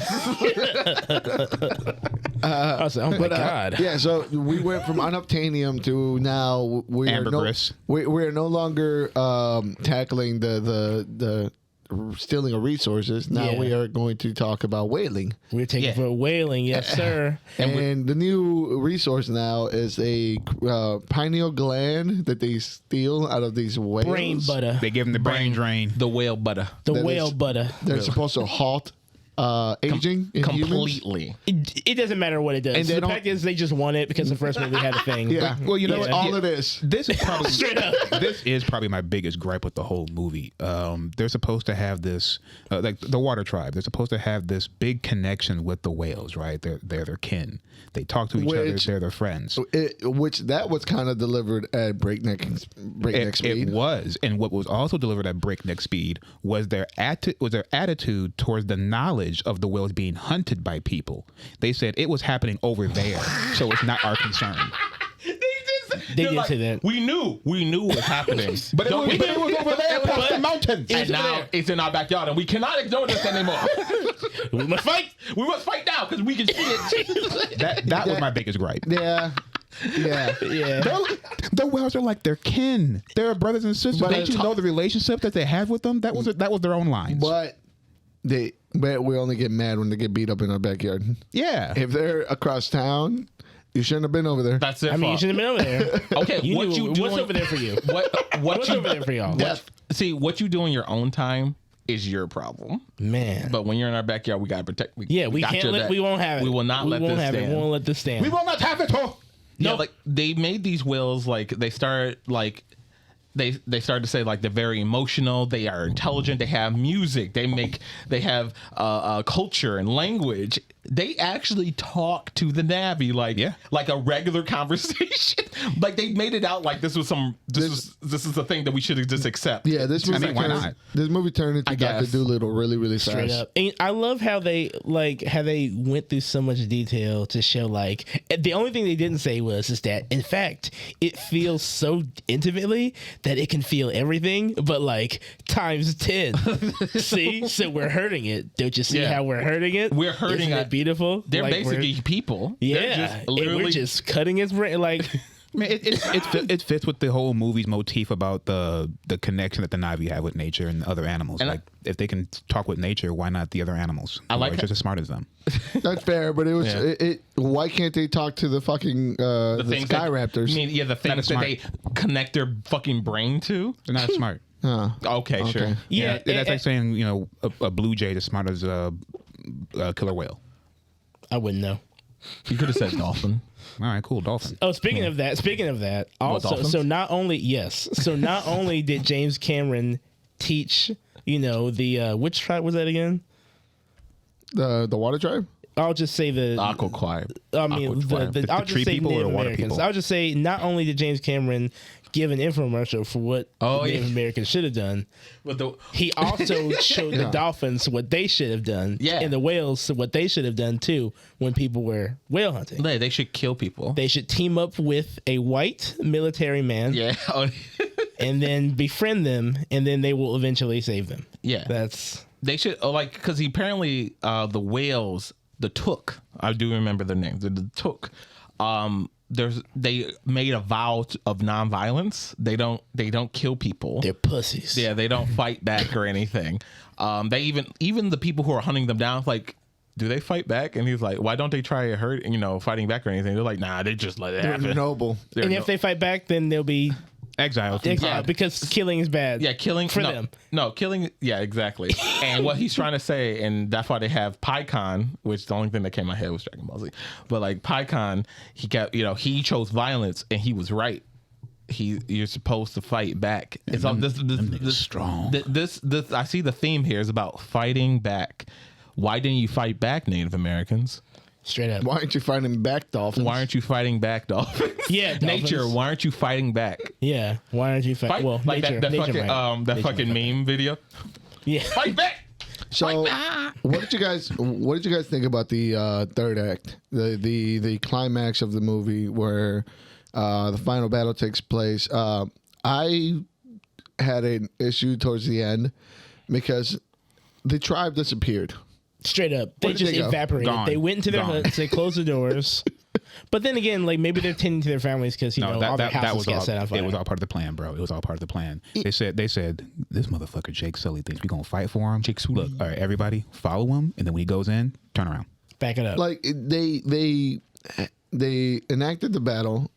I was like, oh my god. Yeah, so we went from unobtainium to now we are Ambergris. we are no longer tackling the stealing of resources. Now Yeah. we are going to talk about whaling. We're taking for whaling, yes sir. And the new resource now is a pineal gland that they steal out of these whales. Brain butter. They give him the brain drain. The whale butter. The that whale is- butter. They're supposed to halt aging in humans. completely. It doesn't matter what it does. And they The don't- fact is, they just want it because the first movie had a thing. Yeah. Well, you know what? All of this. This is probably Straight up. This is probably my biggest gripe with the whole movie. They're supposed to have this, like the Water Tribe. They're supposed to have this big connection with the whales, right? They're their kin. They talk to each other. They're their friends. Which that was kind of delivered at breakneck speed. It was, and what was also delivered at breakneck speed was their attitude towards the knowledge of the whales being hunted by people. They said it was happening over there, so it's not our concern. They did say that. We knew it was happening. But it was over there, past the mountains. And now it's in our backyard, and we cannot ignore this anymore. We must fight. We must fight now because we can see it. That was my biggest gripe. Yeah. Yeah. The whales are like their kin. They're brothers and sisters. But Don't you know the relationship that they have with them? That was their own lines. But we only get mad when they get beat up in our backyard. Yeah. If they're across town, you shouldn't have been over there. That's it. I mean, you should have been over there. Okay, You what knew you what's doing? over there for you? What What's you over there for y'all? See, what you do in your own time is your problem. Man. But when you're in our backyard, we gotta protect. We We got can't your let. back. We won't have it. We will not let this stand. We won't let this stand. We will not have it all. Yeah, like they made these whales like they start like they started to say like they're very emotional, they are intelligent, they have music, they have culture and language. They actually talk to the Navy like a regular conversation. Like they made it out like this is a thing that we should just accept. Yeah, this movie. why not? This movie turned into Dr. guess. Dolittle really, really Straight fast. up. And I love how they went through so much detail to show like the only thing they didn't say is that in fact it feels so intimately that it can feel everything, but like times 10. See, so we're hurting it. Don't you see how we're hurting it? We're hurting Isn't it. it beautiful? They're Like, basically people. yeah, They're just and literally we're just cutting his brain like. Man, it fits with the whole movie's motif about the connection that the Na'vi have with nature and other animals. And like if they can talk with nature, why not the other animals? I like who are just as smart as them. That's fair, but it was. Yeah. Why can't they talk to the fucking the things Sky that, Raptors? I mean, yeah, the things that they connect their fucking brain to. They're not smart. Okay, sure. Yeah, That's like saying a blue jay is as smart as a killer whale. I wouldn't know. You could have said dolphin. All right, cool, dolphin. Oh, speaking of that, also, dolphins? so not only did James Cameron teach, the which tribe was that again? The Water Tribe. I'll just say the Aquaquiet. I mean, I'll tree just say people or Native water Americans. people? I'll just say not only did James Cameron give an infomercial for what Native Americans should have done, But he also showed the dolphins what they should have done, and the whales what they should have done too when people were whale hunting. they should kill people. They should team up with a white military man, Yeah. and then befriend them, and then they will eventually save them. Yeah. That's They should because apparently the whales, the Took, I do remember their names. The Took. They made a vow of nonviolence. They don't kill people. they're pussies. Yeah, they don't fight back or anything. They even the people who are hunting them down, like, do they fight back? And he's like, why don't they try fighting back or anything? They're like, nah, they just let it They're happen. noble. And if they fight back, then they'll be Exiled. exiled because killing is bad. Yeah, killing for them. No, killing. Yeah, exactly. And what he's trying to say, and that's why they have PyCon, which the only thing that came to my head was Dragon Ball Z. But like PyCon, he chose violence, and he was right. You're supposed to fight back. It's all this strong. This I see the theme here is about fighting back. Why didn't you fight back, Native Americans? Straight up. Why aren't you fighting back, dolphins? Why aren't you fighting back, dolphins? Yeah, nature. dolphins. Why aren't you fighting back? Yeah. Why aren't you Fight well, like nature, that nature fucking might. that Nature fucking might. meme video. Yeah. Fight back. So, what did you guys think about the third act, the climax of the movie where the final battle takes place? I had an issue towards the end because the tribe disappeared. Straight up. They Where did just they go? evaporated. Gone. They went into their Gone. huts. They closed the doors. But then again, like maybe they're tending to their families because all their houses got set on fire. It was all part of the plan, bro. It was all part of the plan. They said this motherfucker Jake Sully thinks we gonna fight for him. Jake Sully. Look, all right, everybody follow him, and then when he goes in, turn around. Back it up. Like they enacted the battle.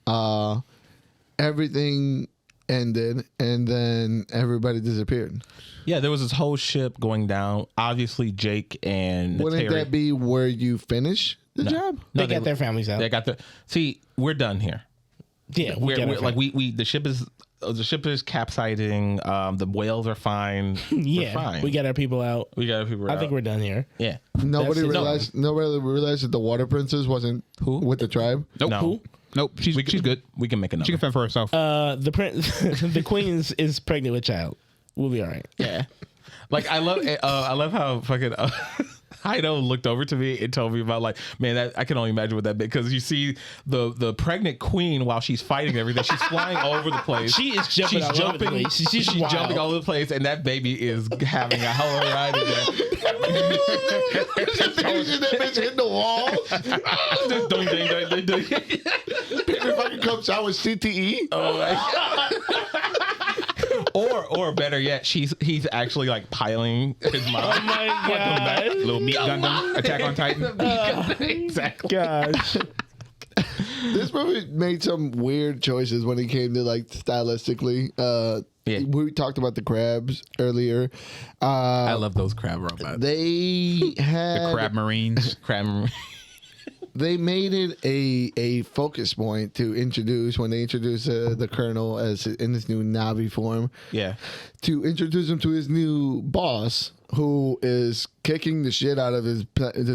Everything ended, and then everybody disappeared. Yeah, there was this whole ship going down. Obviously, Jake and Wouldn't Terry, that be where you finish the job? They got their families out. They got the. See, we're done here. Yeah, We're like we the ship is capsizing. The whales are fine. yeah, We're fine. we got our people out. We got our people I out. think we're done here. Yeah. Nobody That's it. realized. Nobody realized that the water princess wasn't Who? with the tribe. Nope. No. Who? Nope. She's good. We can make another. She can fend for herself. The the queen is pregnant with child. We'll be all right. Yeah. Like I love how fucking Heido looked over to me and told me about like, man, that I can only imagine what that bit, because you see the pregnant queen while she's fighting everything, she's flying all over the place. She is jumping She's all over the jumping, place. She's she's wild. jumping all over the place, and that baby is having a hell of a ride in there. That bitch hitting the wall. Just doing, doing, doing. Baby fucking comes out with CTE. Oh my God. Or better yet, he's actually like piling his mom. Oh my god! Little meat Gundam, Attack on Titan. Exactly. Gosh. This movie made some weird choices when it came to like stylistically. Yeah. We talked about the crabs earlier. I love those crab robots. They had The Crab Marines. Crab. they made it a focus point to introduce when they introduced the colonel as in his new Navi form. Yeah. To introduce him to his new boss, who is kicking the shit out of his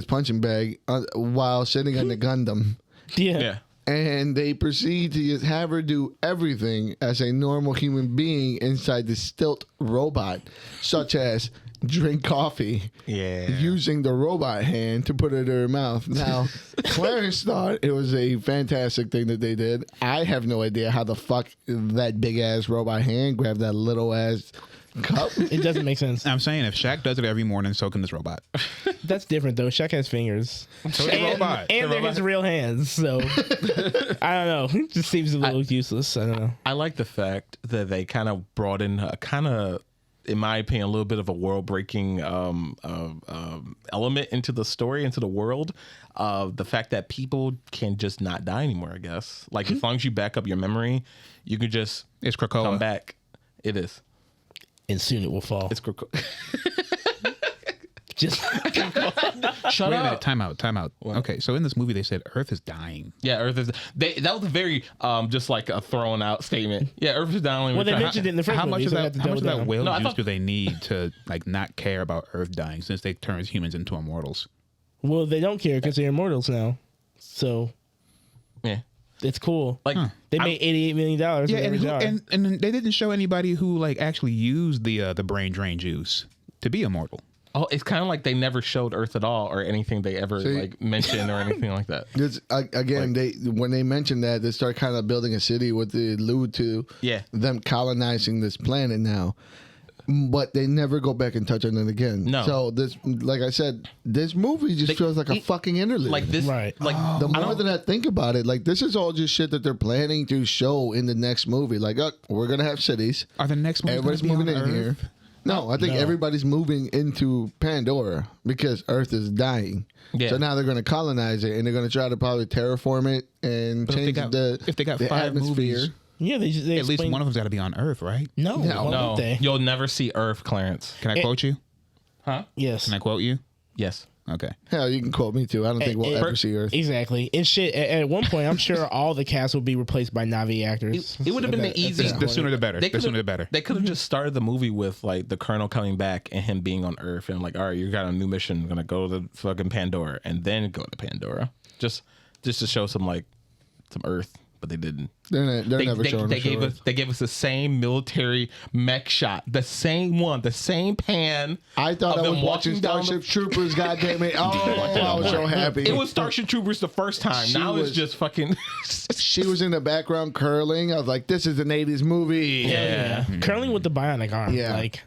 punching bag while sitting on the Gundam. Yeah. Yeah. And they proceed to just have her do everything as a normal human being inside the stilt robot, such as drink coffee, using the robot hand to put it in her mouth. Now, Clarence thought it was a fantastic thing that they did. I have no idea how the fuck that big ass robot hand grabbed that little ass cup. It doesn't make sense. I'm saying if Shaq does it every morning, so can this robot. That's different though. Shaq has fingers. So the robot. And they're his real hands, so I don't know. It just seems a little useless. I don't know. I like the fact that they kind of brought in a kind of, in my opinion, a little bit of a world-breaking element into the story, into the world. The fact that people can just not die anymore, I guess. Like, as long as you back up your memory, you can just It's Krakoa. come back. It is. And soon it will fall. It's Just Shut Wait a up. minute. Time out. Okay, so in this movie they said Earth is dying. Yeah, Earth is. That was a very just like a thrown out statement. Yeah, Earth is down. well, they mentioned it in the first How much movie, of so I that? have to How much of double that down. whale No, I juice thought- do they need to like not care about Earth dying since they turn humans into immortals? Well, they don't care because they're immortals now. So Yeah, it's cool. like They made $88 million. Yeah, with every jar. and they didn't show anybody who like actually used the brain drain juice to be immortal. oh, it's kind of like they never showed Earth at all, or anything they ever See- like mentioned, or anything like that. This, again, when they mentioned that, they start kind of building a city with the allude to Yeah. them colonizing this planet now. But they never go back and touch on it again. No. So this, like I said, this movie just feels like a fucking interlude. Like this, Right. Like The I more don't- that I think about it, like this is all just shit that they're planning to show in the next movie. Like, we're gonna have cities. Are the next movies Everybody's gonna be moving on in Earth? here. No, I think No. everybody's moving into Pandora because Earth is dying. Yeah. So now they're going to colonize it and they're going to try to probably terraform it and But change if they got the 5 atmosphere. movies, yeah, they at least explained- one of them's got to be on Earth, right? No, No. why No, would they? you'll never see Earth, Clarence. Can I quote you? Huh? Yes. Can I quote you? Yes. Okay. Hell, you can quote me too. I don't think we'll ever see Earth. Exactly. And shit, at one point, I'm sure all the cast will be replaced by Navi actors. It would have been the easiest. The sooner the better. The sooner the better. They could have just started the movie with like the Colonel coming back and him being on Earth, and like, all right, you got a new mission, gonna go to fucking Pandora, and then go to Pandora, just to show some Earth, but they didn't. They're never showing they us gave Earth. us they gave us the same military mech shot, the same one, the same pan. I thought of I them was watching walking down Starship Troopers. God damn it! Oh, I was so happy. It was Starship Troopers the first time. She Now was- it's just fucking. She was in the background curling. I was like, "This is an '80s movie." Yeah. Curling with the bionic arm. Yeah. Like,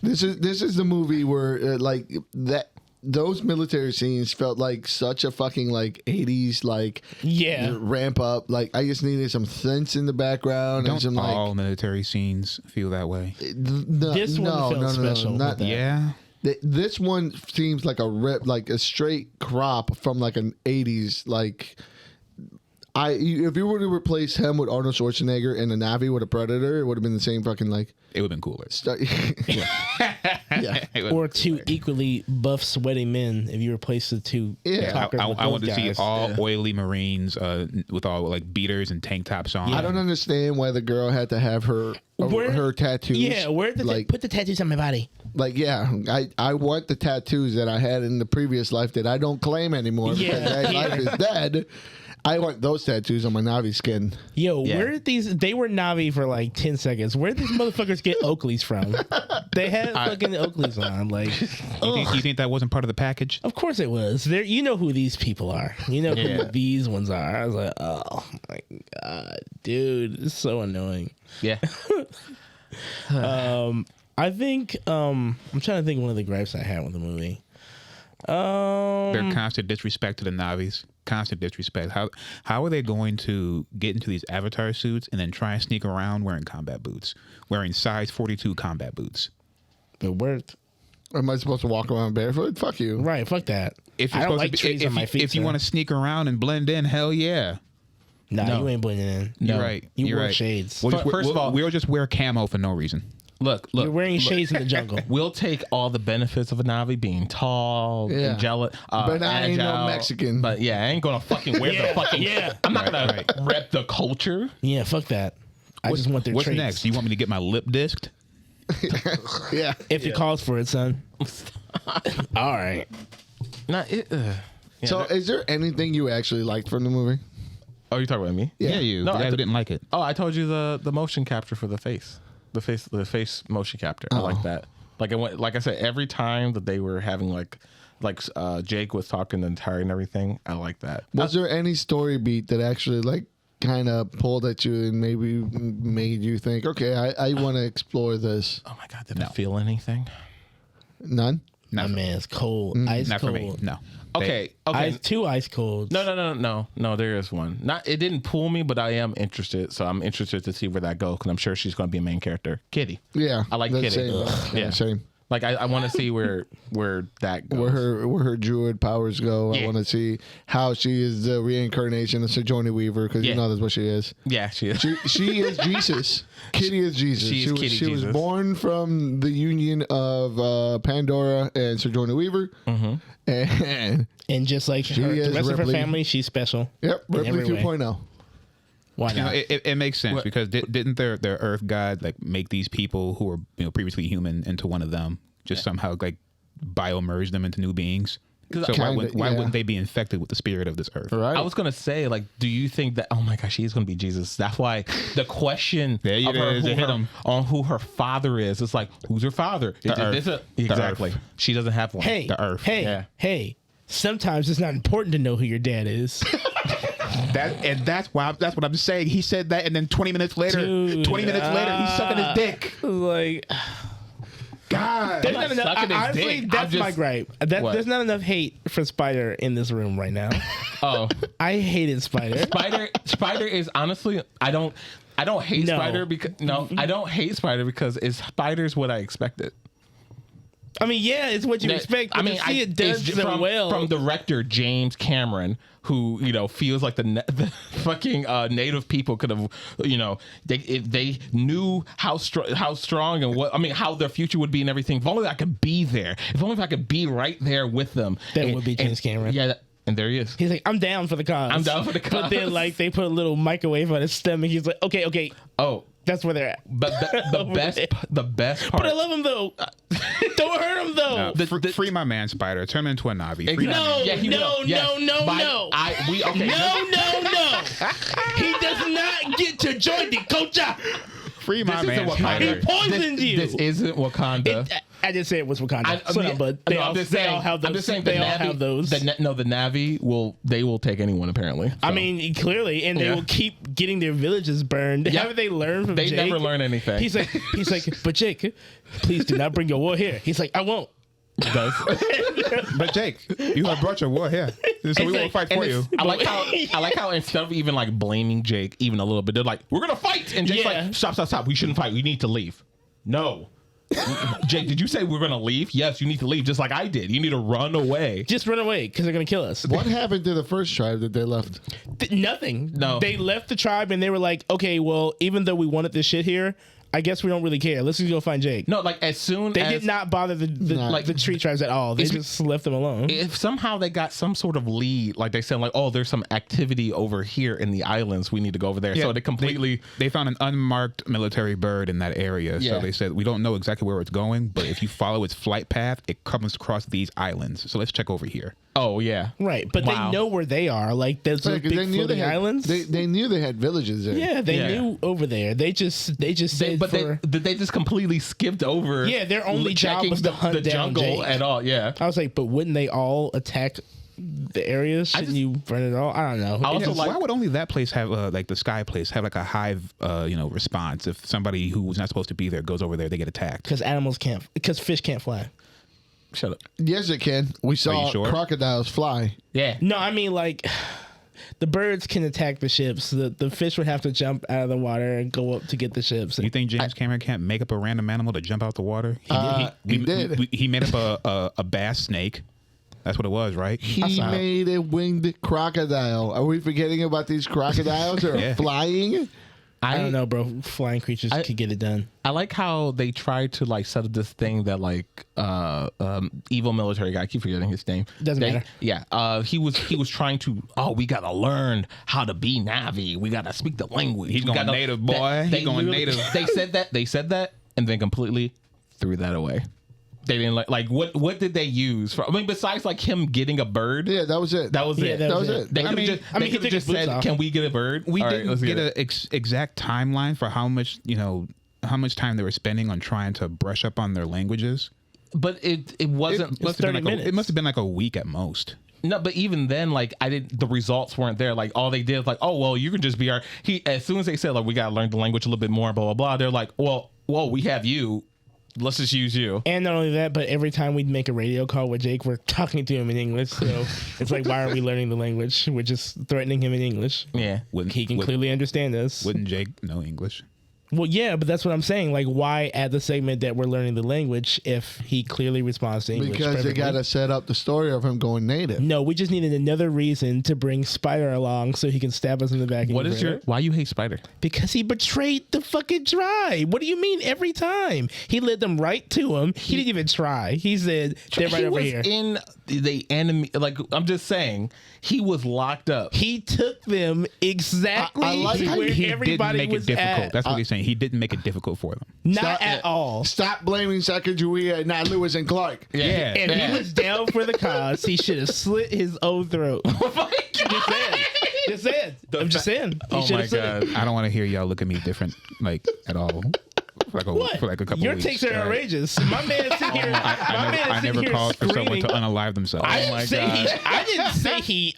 This is the movie where like that. Those military scenes felt like such a fucking like 80s like yeah. ramp up. Like I just needed some synths in the background and Don't some all like military scenes feel that way? This one felt special not with that. Yeah. This one seems like a rip, like a straight crop from like an 80s like If you were to replace him with Arnold Schwarzenegger and a Navi with a Predator, it would have been the same fucking like. It would have been cooler. Yeah. Or two equally buff, sweaty men. If you replace the two, I want to see all oily Marines with all like beaters and tank tops on. I don't understand why the girl had to have her tattoos. Yeah, where put the tattoos on my body? Like, yeah, I want the tattoos that I had in the previous life that I don't claim anymore because that life is dead. I want those tattoos on my Navi skin. Yo, where did these? They were Navi for like 10 seconds. Where did these motherfuckers get Oakleys from? They had fucking Oakleys on. Like, you think that wasn't part of the package? Of course it was. There, you know who these people are. You know who these ones are. I was like, oh my god, dude, it's so annoying. Yeah. I think I'm trying to think of one of the gripes I had with the movie. Their constant disrespect to the Navis. Constant disrespect. How are they going to get into these avatar suits and then try and sneak around wearing combat boots, wearing size 42 combat boots? It worked. Am I supposed to walk around barefoot? Fuck you. Right. Fuck that. If you're I don't supposed like to trees on my feet. If you want to sneak around and blend in, hell yeah. No, you ain't blending in. You're right. You You're wore right. shades. First of all, we'll just wear camo for no reason. Look. You're wearing shades in the jungle. We'll take all the benefits of a Navi being tall, angelic, but I ain't no agile, Mexican. But yeah, I ain't gonna fucking wear the fucking. I'm not gonna rep the culture. Yeah, fuck that. I just want their What's traits. next? You want me to get my lip disked? Yeah. If it calls for it, son. All right. So, is there anything you actually liked from the movie? Oh, you talking about me? Yeah, you. No, The guy who didn't like it. Oh, I told you the motion capture for the face. The face motion capture. I like that. Like it went, like I said, every time that they were having like Jake was talking the entire and everything, I like that. Was there any story beat that actually like kind of pulled at you and maybe made you think, okay, I want to explore this? Oh my god, did I feel anything? None? My man's cold. Ice Not cold. for me. No. Okay. Two ice colds. No. There is one. It didn't pull me, but I am interested. So I'm interested to see where that goes because I'm sure she's going to be a main character. Kitty. Yeah. I like that's Kitty. Same. Yeah. Same. Like I want to see where that goes. Where her druid powers go. Yeah. I want to see how she is the reincarnation of Sigourney Weaver because you know that's what she is. Yeah, she is. She is Jesus. Kitty is Jesus. She is Kitty she was Jesus. born from the union of Pandora and Sigourney Weaver. Mm-hmm. And just like the rest of her family, she's special. Yep, Ripley every way. 2.0. Why not? It makes sense because didn't their Earth God like make these people who were previously human into one of them? Just somehow like bio-merge them into new beings. So why wouldn't they be infected with the spirit of this Earth? Right. I was gonna say, like, do you think that? Oh my gosh, she's gonna be Jesus. That's why the question of her, on who her father is. It's like, who's her father? Exactly. She doesn't have one. Hey, the Earth. Hey. Sometimes it's not important to know who your dad is. That's what I'm saying. He said that, and then 20 minutes later, he's sucking his dick. Like, God, there's not enough. Honestly, that's my gripe. There's not enough hate for Spider in this room right now. Oh, I hated Spider. Spider is honestly, I don't hate Spider because I don't hate Spider because Spider's what I expected. I mean, yeah, it's what you expect. I mean, it does so well from director James Cameron, who feels like the fucking native people could have, if they knew how strong and how their future would be and everything. If only I could be there. If only I could be right there with them. That would be James Cameron. Yeah. And there he is. He's like, I'm down for the cause. I'm down for the cause. But then, like, they put a little microwave on his stomach. He's like, okay. Oh. That's where they're at. But the best part. But I love him, though. Don't hurt him, though. No, free my man, Spider. Turn him into a Navi. No. He does not get to join the culture. Free my man, Spider. He poisoned you. This isn't Wakanda. I didn't say it was Wakanda. But they all have those. I'm just saying they all have those. The Navi will take anyone apparently. So. I mean, clearly, and they will keep getting their villages burned. Yeah. Haven't they learned from Jake? They never learn anything. He's like, but Jake, please do not bring your war here. He's like, I won't. He does. But Jake, you have brought your war here, so we won't fight for you. I like how instead of even like blaming Jake even a little bit, they're like, we're gonna fight, and Jake's like, stop, we shouldn't fight, we need to leave. No, Jake, did you say we're gonna leave? Yes, you need to leave, just like I did. You need to run away. Just run away because they're gonna kill us. What happened to the first tribe that they left? Nothing. No. They left the tribe and they were like, okay, well, even though we wanted this shit here, I guess we don't really care. Let's just go find Jake. No, like as soon They as did not bother the tree tribes at all. They just left them alone. if somehow they got some sort of lead, like they said, like, oh, there's some activity over here in the islands, we need to go over there. Yeah, So they completely they found an unmarked military bird in that area. Yeah. So they said, we don't know exactly where it's going, but if you follow its flight path, it comes across these islands. So let's check over here. Oh yeah. Right, but Wow. they know where they are. Like there's those Right, 'cause big floating had, islands. They knew they had villages there. Yeah, they Yeah. knew over there. They just said They just completely skipped over. Yeah, their only job checking was to hunt the down jungle Jake. at all. Yeah. I was like, but wouldn't they all attack the areas? Shouldn't you burn it all? I don't know. I also Yeah, like- why would only that place have like the sky place have like a hive response if somebody who was not supposed to be there goes over there, they get attacked? Because fish can't fly. Shut up. Yes, it can. We saw sure? crocodiles fly. Yeah. No, I mean like the birds can attack the ships. The fish would have to jump out of the water and go up to get the ships. You think James Cameron can't make up a random animal to jump out the water? He did. He made up a bass snake. That's what it was, right? He made a winged crocodile. Are we forgetting about these crocodiles that are Yeah. flying? I don't know, bro. Flying creatures could get it done. I like how they tried to like set up this thing that like evil military guy. I keep forgetting his name. Doesn't matter. Yeah, he was trying to. Oh, we gotta learn how to be Navi. We gotta speak the language. He's We going gotta- native, boy. He's going literally- native. They said that, and then completely threw that away. They didn't like what did they use for? I mean, besides like him getting a bird. Yeah, that was it. That was Yeah, it. that That was was it. it. They I could mean- have just, I mean, they he could've took just his boots said, off. "Can we get a bird?" We All right, didn't let's get it. an exact timeline for how much time they were spending on trying to brush up on their languages. But it wasn't. Must have been 30 like minutes. it must have been like a week at most. No, but even then, like the results weren't there. Like all they did was like, oh well, you can just be our. As soon as they said like we gotta learn the language a little bit more, blah blah blah. They're like, well, we have you. Let's just use you. And not only that, but every time we'd make a radio call with Jake, we're talking to him in English. So it's like, why are we learning the language? We're just threatening him in English. Yeah. He can clearly understand us. Wouldn't Jake know English? Well, yeah, but that's what I'm saying. Like, why add the segment that we're learning the language if he clearly responds to English? Because they perfectly? got to set up the story of him going native. No, we just needed another reason to bring Spider along so he can stab us in the back. What is your? Why you hate Spider? Because he betrayed the fucking tribe. What do you mean every time? He led them right to him. He didn't even try. He said, they're right he over was here. in the enemy. Like I'm just saying, he was locked up. He took them exactly I like how where He didn't everybody make was it difficult. at. That's what he's saying. He didn't make it difficult for them. Not at all. Stop blaming Sacagawea, not Lewis and Clark. Yeah. If he was down for the cause, he should have slit his own throat. Just saying. Just saying. I'm just saying. He Oh should my have slit it. god. I don't want to hear y'all look at me different, like at all. What? For like a couple Your weeks. takes are All right. outrageous. My man sitting here. I never called for someone to unalive themselves. I Oh my didn't say God.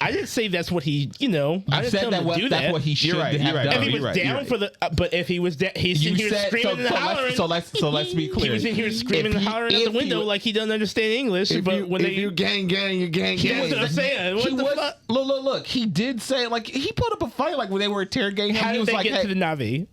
I didn't say that's what he. I You didn't said tell that him to do that's that. what he should You're right, have you're right. done. If he you're was right, you're down right. for the, but if he was, he's You sitting here said screaming and hollering. so let's be clear. He was in here screaming and hollering at the window like he doesn't understand English. If but you, when if they, you gang, you gang, that's what I'm gang. saying. What he the was, fuck? Look. He did say like he put up a fight like when they were interrogating him. How He did was they like, get hey, to the Navi?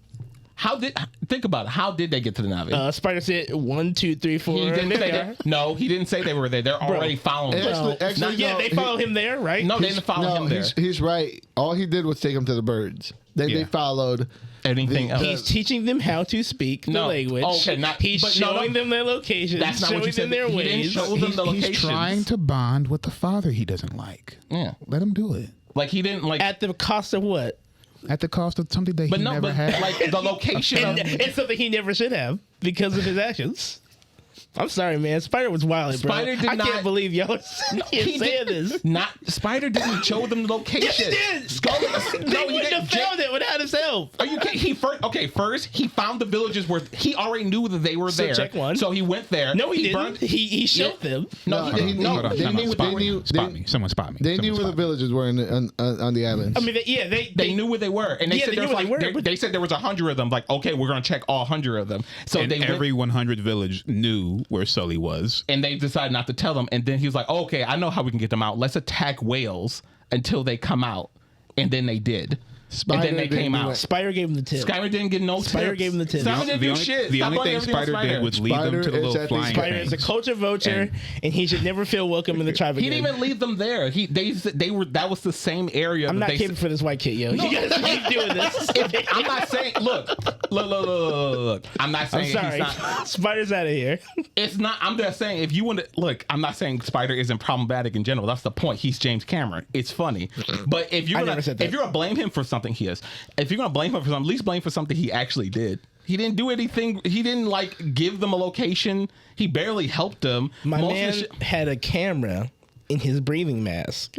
think about it. How did they get to the Navi? Spider said 1, 2, 3, 4. He and didn't there say they are. that. No, he didn't say they were there. They're already following him. Actually, Yeah, no, they follow him there, right? No, they didn't follow him there. He's right. All he did was take him to the birds. Then they Yeah. followed. Anything else? He's teaching them how to speak the No. language. Okay, he's but no, showing them their locations, That's not showing what you them said. their He didn't ways. show them the He's locations. trying to bond with the father he doesn't like. Yeah. Let him do it. Like he didn't like. At the cost of what? At the cost of something that But he no, never but had. like the location And of. it's something he never should have because of his actions. I'm sorry, man. Spider was wild, bro. Spider did I not- can't believe y'all are He saying did this. not. Spider didn't show them the location. Yes, he did. Scully, They no, he wouldn't didn't. have found it without his help. Are you kidding? First he found the villages where he already knew that they were So there. check one. So he went there. No, he didn't. burned- He showed them. No, he didn't. Hold on, No, time out. Spot me. knew- Spot they- me. Someone spot me. They Someone knew where the spot me. villages were on the islands. I mean, they knew where they were, and they Yeah, said they there knew was where they like were, they said there was 100 of them. Like, okay, we're gonna check all 100 of them. So And they every went, 100 village knew where Sully was. and they decided not to tell them. And then he was like, okay, I know how we can get them out. Let's attack Wales until they come out, and then they did. and then they came out. Spider gave him the tip. Spider didn't get no Spider tips. gave him the tip. Spider didn't do shit. The Stop only blaming thing everything on Spider did was lead them Spider to the is little at the flying Spider things. is a culture vulture, and he should never feel welcome in the tribe again. He didn't even leave them there. They were that was the same area. I'm not kidding for this white kid, yo. You guys keep doing this. I'm not saying. Look. I'm not I'm saying sorry. he's not. Spider's out of here. It's not. I'm just saying if you want to look. I'm not saying Spider isn't problematic in general. That's the point. He's James Cameron. It's funny, but if you're gonna blame him for something, he is. If you're gonna blame him for something, at least blame for something he actually did. He didn't do anything. He didn't like give them a location. He barely helped them. My man had a camera in his breathing mask.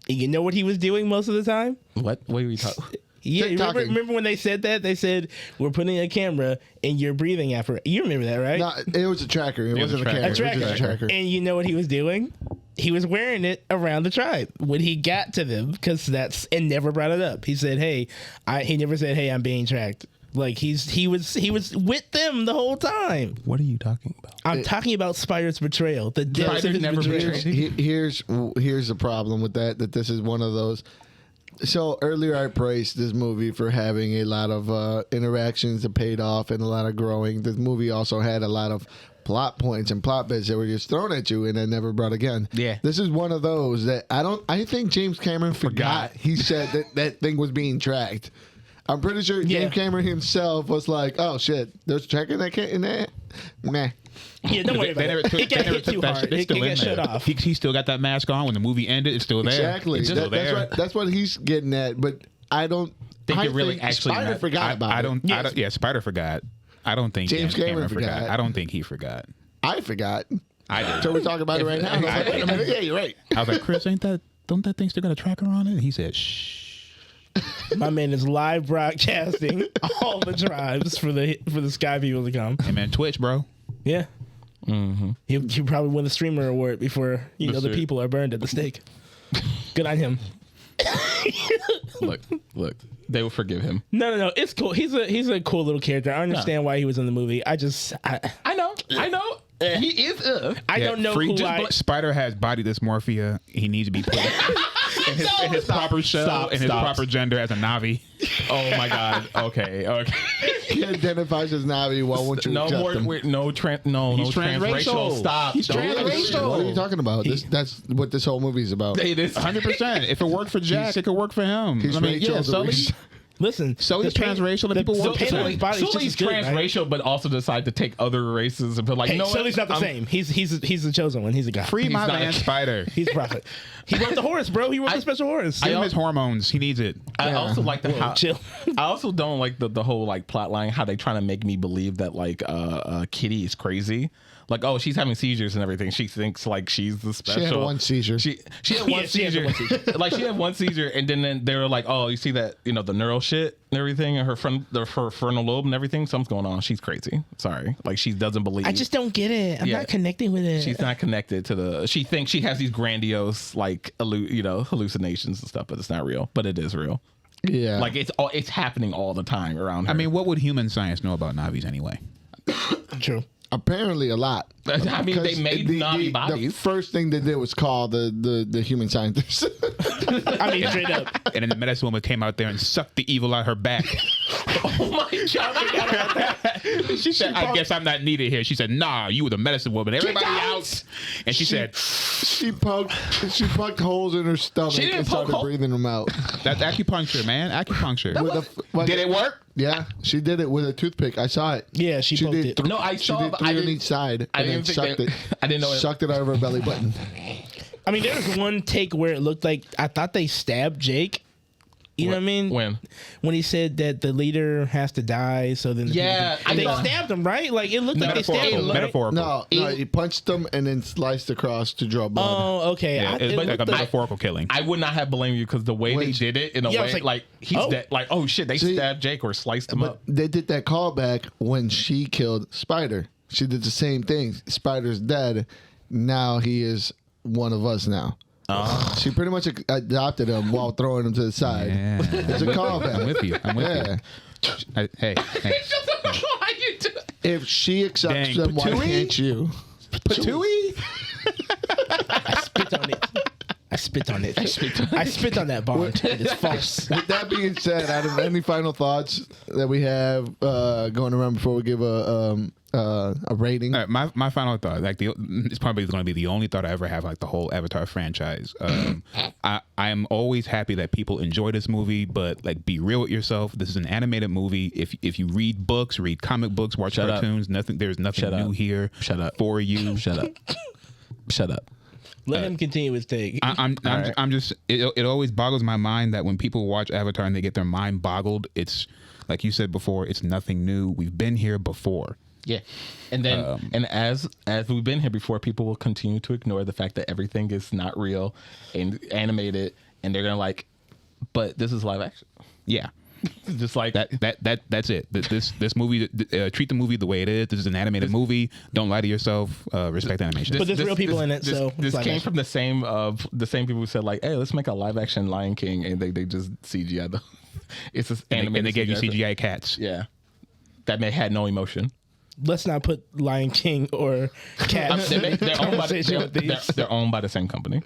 And you know what he was doing most of the time? What were you talking? Yeah, remember when they said that? They said, we're putting a camera in your breathing apparatus. You remember that, right? No, it was a tracker. It wasn't a camera. It was just a tracker. And you know what he was doing? He was wearing it around the tribe when he got to them, because and never brought it up. He said, hey, he never said, hey, I'm being tracked. Like he was with them the whole time. What are you talking about? I'm talking about Spider's betrayal. The depths of his betrayal. Here's the problem with that this is one of those. So earlier I praised this movie for having a lot of interactions that paid off and a lot of growing. This movie also had a lot of plot points and plot bits that were just thrown at you and then never brought again. Yeah. This is one of those that I think James Cameron forgot he said that thing was being tracked. I'm pretty sure James Cameron himself was like, oh shit, there's tracking that in there? Meh. Yeah, don't worry about it. It got hit too hard. It got shut off. He still got that mask on when the movie ended. It's still there. Exactly. It's still there. That's what he's getting at. But I don't think it really actually Spider forgot about it. Yeah, Spider forgot. I I don't think James Cameron forgot. I don't think he forgot. I forgot. I did. So we're talking about it right now. Like, wait a minute. Yeah, you're right. I was like, Chris, don't that thing still got a tracker on it? He said, shh. My man is live broadcasting all the tribes for the Sky people to come. Hey man, Twitch, bro. Yeah. Mm-hmm. He probably win the streamer award before the people are burned at the stake. Good on him. Look, they will forgive him. No, it's cool. He's a cool little character. I understand why he was in the movie. I know. He is. I don't know Spider has body dysmorphia. He needs to be put in his proper shell and his proper gender as a Navi. Oh my God. Okay. He identifies as Navi. Why won't you accept him? He's transracial. Stop. He's transracial. What are you talking about? That's what this whole movie is about. It is 100%. If it worked for Jack, it could work for him. He's Sully. Listen, Sully's transracial and people work for him. Sully's transracial, right? But also decide to take other races and be like, no, Sully's not the same. He's the chosen one. He's a guy. Free my man Spider. He's a prophet. He wrote the horse, bro. He wrote the special horse. Give him his hormones. He needs it. I also like chill. I also don't like the whole like plot line, how they trying to make me believe that like Kitty is crazy. Like, oh, she's having seizures and everything. She thinks like she's the special. She had one seizure. She had one seizure. Like she had one seizure, and then they were like, oh, you see that the neural shit and everything, and her frontal lobe and everything. Something's going on. She's crazy. Sorry, like she doesn't believe. I just don't get it. I'm not connecting with it. She's not connected to the. She thinks she has these grandiose like hallucinations and stuff, but it's not real. But it is real. Yeah, like it's happening all the time around her. I mean, what would human science know about Navis anyway? True. Apparently a lot. I mean, they made Navi bodies. The first thing they did was call the human scientists. I mean, straight up. And then the medicine woman came out there and sucked the evil out her back. Oh my God! She said, "I guess I'm not needed here." She said, "Nah, you were the medicine woman. Everybody out!" And she said, "She poked holes in her stomach and started breathing them out." That's acupuncture, man. Acupuncture. Did it work? Yeah, she did it with a toothpick. I saw it. Yeah, she poked it. No, I saw. She did 3 on each side and then sucked it. I didn't know it. Sucked it out of her belly button. I mean, there was one take where it looked like I thought they stabbed Jake. You know what I mean? When he said that the leader has to die, so then they stabbed him, right? Like it looked like they stabbed him. Right? Metaphorical. No, he punched him and then sliced across to draw blood. Oh, okay. Yeah, it's like a metaphorical killing. I would not have blamed you because the way they did it in a way, like he's dead. Like, oh shit, they stabbed Jake or sliced him up. They did that callback when she killed Spider. She did the same thing. Spider's dead. Now he is one of us now. She pretty much adopted him while throwing him to the side. Yeah. It's a callback. I'm with you. Hey. If she accepts them, why can't you? Patooey? I spit on it. spit on it. I spit on that bond. It's false. With that being said, out of any final thoughts that we have going around before we give a rating? My final thought, like it's probably going to be the only thought I ever have, like the whole Avatar franchise. I am always happy that people enjoy this movie, but like be real with yourself. This is an animated movie. If you read books, read comic books, watch cartoons, there's nothing new here. Shut up. For you. Shut up. Shut up. Let him continue his take. I'm just. It always boggles my mind that when people watch Avatar and they get their mind boggled, it's like you said before. It's nothing new. We've been here before. Yeah, and then and as we've been here before, people will continue to ignore the fact that everything is not real and animated, and they're gonna like, but this is live action. Yeah. Just like that's it. This movie, treat the movie the way it is. This is an animated movie. Don't lie to yourself. Respect animation. But there's real people in it, so this came from the same people who said like, hey, let's make a live action Lion King, and they just CGI the. It's just animated. And they gave you CGI cats. Yeah, that had no emotion. Let's not put Lion King or Cats. They're owned by the same company.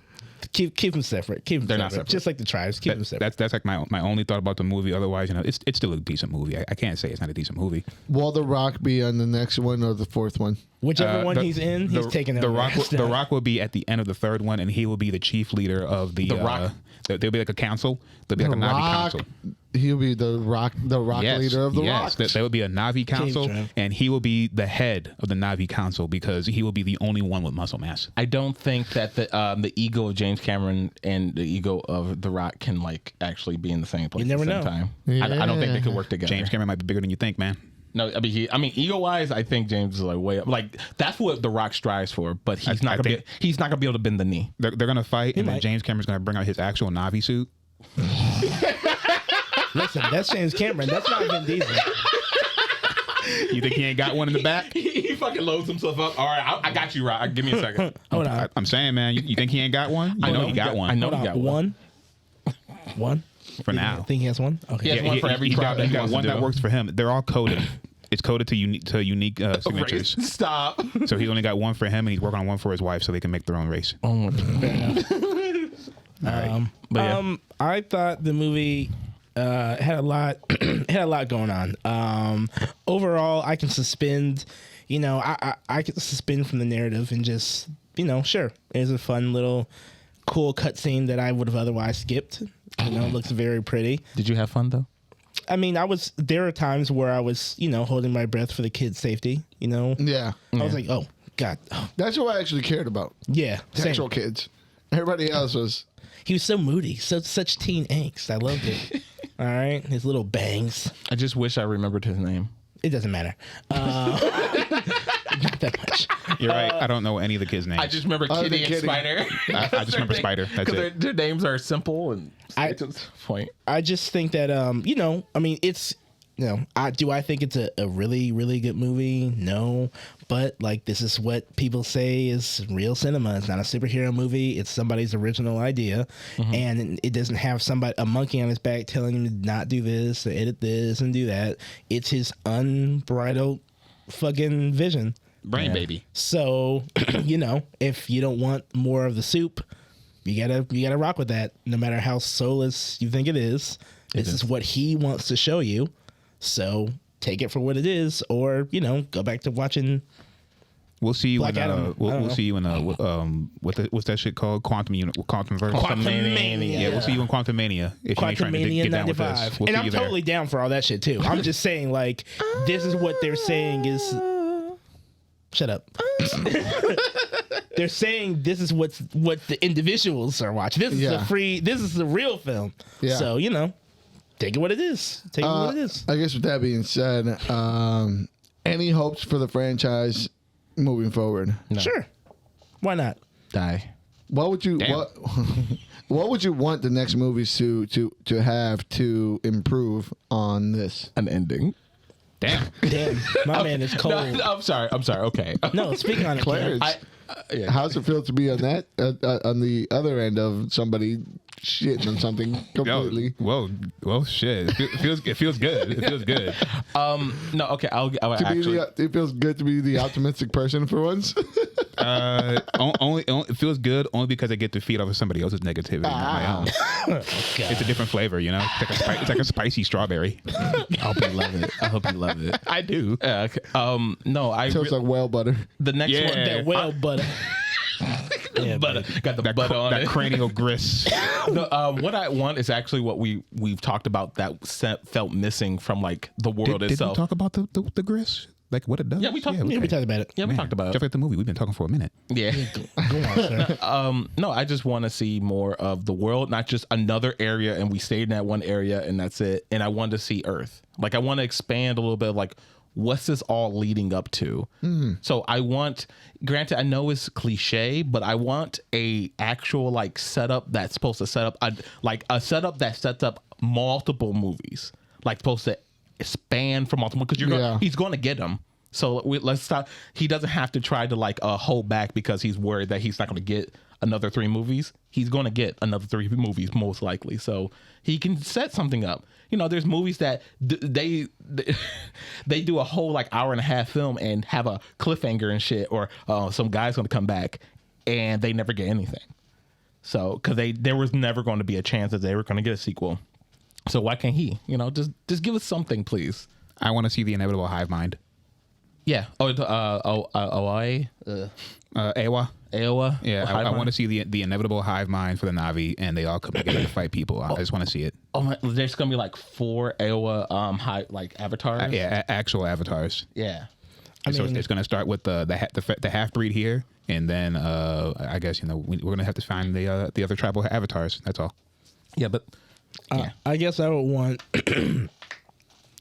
Keep them separate. They're not separate. Just like the tribes. Keep them separate. That's like my only thought about the movie. Otherwise, it's still a decent movie. I can't say it's not a decent movie. Will The Rock be on the next one or the fourth one? Whichever one he's in, he's taking it. The Rock will be at the end of the third one, and he will be the chief leader of the Rock. There'll be like a council. There'll be like a Navi council. He'll be the Rock leader of the Rock. There will be a Navi council, and he will be the head of the Navi council because he will be the only one with muscle mass. I don't think that the ego of James Cameron and the ego of The Rock can like actually be in the same place at the same time. Yeah. I don't think they could work together. James Cameron might be bigger than you think, man. No, I mean, ego wise, I think James is like way up. Like that's what The Rock strives for, but he's not gonna be able to bend the knee. They're gonna fight, and then James Cameron's gonna bring out his actual Navi suit. Listen, that's James Cameron. That's not Vin Diesel. You think he ain't got one in the back? He fucking loads himself up. All right, I got you, Rock. Give me a second. Hold on. I'm saying, man, you think he ain't got one? I know he got one. I know he got one. One? For now. I think he has one? Okay. He has one for every tribe. He got one that works for him. They're all coded. It's coded to unique signatures. Stop. So he's only got one for him, and he's working on one for his wife, so they can make their own race. Oh my God. I thought the movie had a lot going on. Overall, I can suspend. I can suspend from the narrative and just sure, it's a fun little cool cutscene that I would have otherwise skipped. It looks very pretty. Did you have fun though? I mean, there are times where I was, holding my breath for the kids' safety, Yeah. I was like, oh, God. Oh. That's what I actually cared about. Yeah. The actual kids. Everybody else was... He was so moody, such teen angst. I loved it. All right? His little bangs. I just wish I remembered his name. It doesn't matter. Not that much. You're right. I don't know any of the kids' names. I just remember Kitty and Spider. I just remember Spider. That's it. Their names are simple and straight to the point. I just think that, I mean, it's, do I think it's a really, really good movie? No. But, like, this is what people say is real cinema. It's not a superhero movie. It's somebody's original idea. Mm-hmm. And it doesn't have a monkey on his back telling him to not do this, or edit this, and do that. It's his unbridled fucking vision. Brain baby. So, if you don't want more of the soup, you gotta rock with that. No matter how soulless you think it is, this is what he wants to show you. So take it for what it is, or go back to watching. We'll see you Black Adam. we'll see you in what's that shit called? Quantumverse. Quantumania. Yeah, we'll see you in Quantumania. If you ain't trying to get down with this, and I'm totally down for all that shit too. I'm just saying, like, this is what they're saying is. Shut up. They're saying this is what the individuals are watching. This is this is the real film. Yeah. So, take it what it is. Take it what it is. I guess with that being said, any hopes for the franchise moving forward? No. Sure. Why not? Die. What would you what would you want the next movies to have to improve on this? An ending. Damn. My man is cold. No, I'm sorry. Okay. No, speak on it. Clarence, how's it feel to be on that on the other end of somebody shitting on something completely. Well, shit. It feels good. It feels good. No, okay. I'll actually. It feels good to be the optimistic person for once. Only it feels good only because I get to feed off of somebody else's negativity. Not my own. It's a different flavor, you know. It's like a spicy strawberry. I hope you love it. I hope you love it. I do. Yeah, okay. No, Tastes like whale butter. the next Yeah. one. That whale butter. Yeah, Butter. Got the butter on that it. cranial grist. No, what I want is actually what we've talked about that felt missing from like the world Did we itself. talk about the grist? Like what it does? Yeah, we talked- Yeah, we talked about it. Yeah, we talked about Just it. like the movie. We've been talking for a minute. Yeah. Go on, sir. No, I just want to see more of the world, not just another area and we stayed in that one area and that's it. And I want to see Earth. Like I want to expand a little bit of like what's this all leading up to? So I want, granted, I know it's cliche, but I want a actual like setup that's supposed to set up a setup that sets up multiple movies, like supposed to span for multiple because he's going to get them. So let's stop. He doesn't have to try to like hold back because he's worried that he's not going to get another 3 movies. He's going to get another 3 movies most likely. So he can set something up. You know, there's movies that they do a whole like hour and a half film and have a cliffhanger and shit, or some guy's going to come back and they never get anything. So because there was never going to be a chance that they were going to get a sequel. So why can't he? You know, just give us something, please. I want to see the inevitable hive mind. Yeah. Awa. Aowa. Yeah, I want to see the inevitable hive mind for the Na'vi, and they all come together to fight people. I just want to see it. Oh my! There's gonna be like 4 Aowa avatars. Yeah, actual avatars. Yeah. So it's going to start with the half breed here, and then I guess we're going to have to find the other tribal avatars. That's all. Yeah, but yeah. I guess I would want.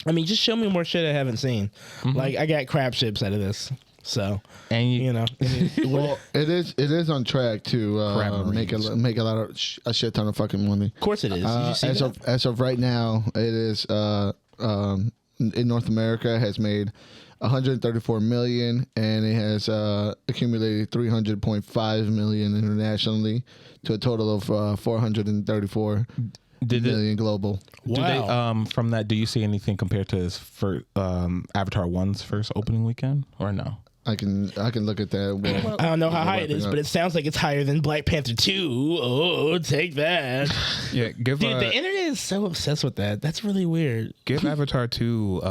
I mean, just show me more shit I haven't seen. Like I got crab ships out of this, so And you know. Well, it is on track to make a lot of a shit ton of fucking money. Of course it is. Did you see that? As of right now, it is in North America has made 134 million, and it has accumulated 300.5 million internationally to a total of 434 million global. Do they from that? Do you see anything compared to his Avatar 1's first opening weekend, or no? I can look at that. Well, I don't know how high it is, but it sounds like it's higher than Black Panther 2. Oh, take that. Yeah, Dude, the internet is so obsessed with that. That's really weird. give Avatar 2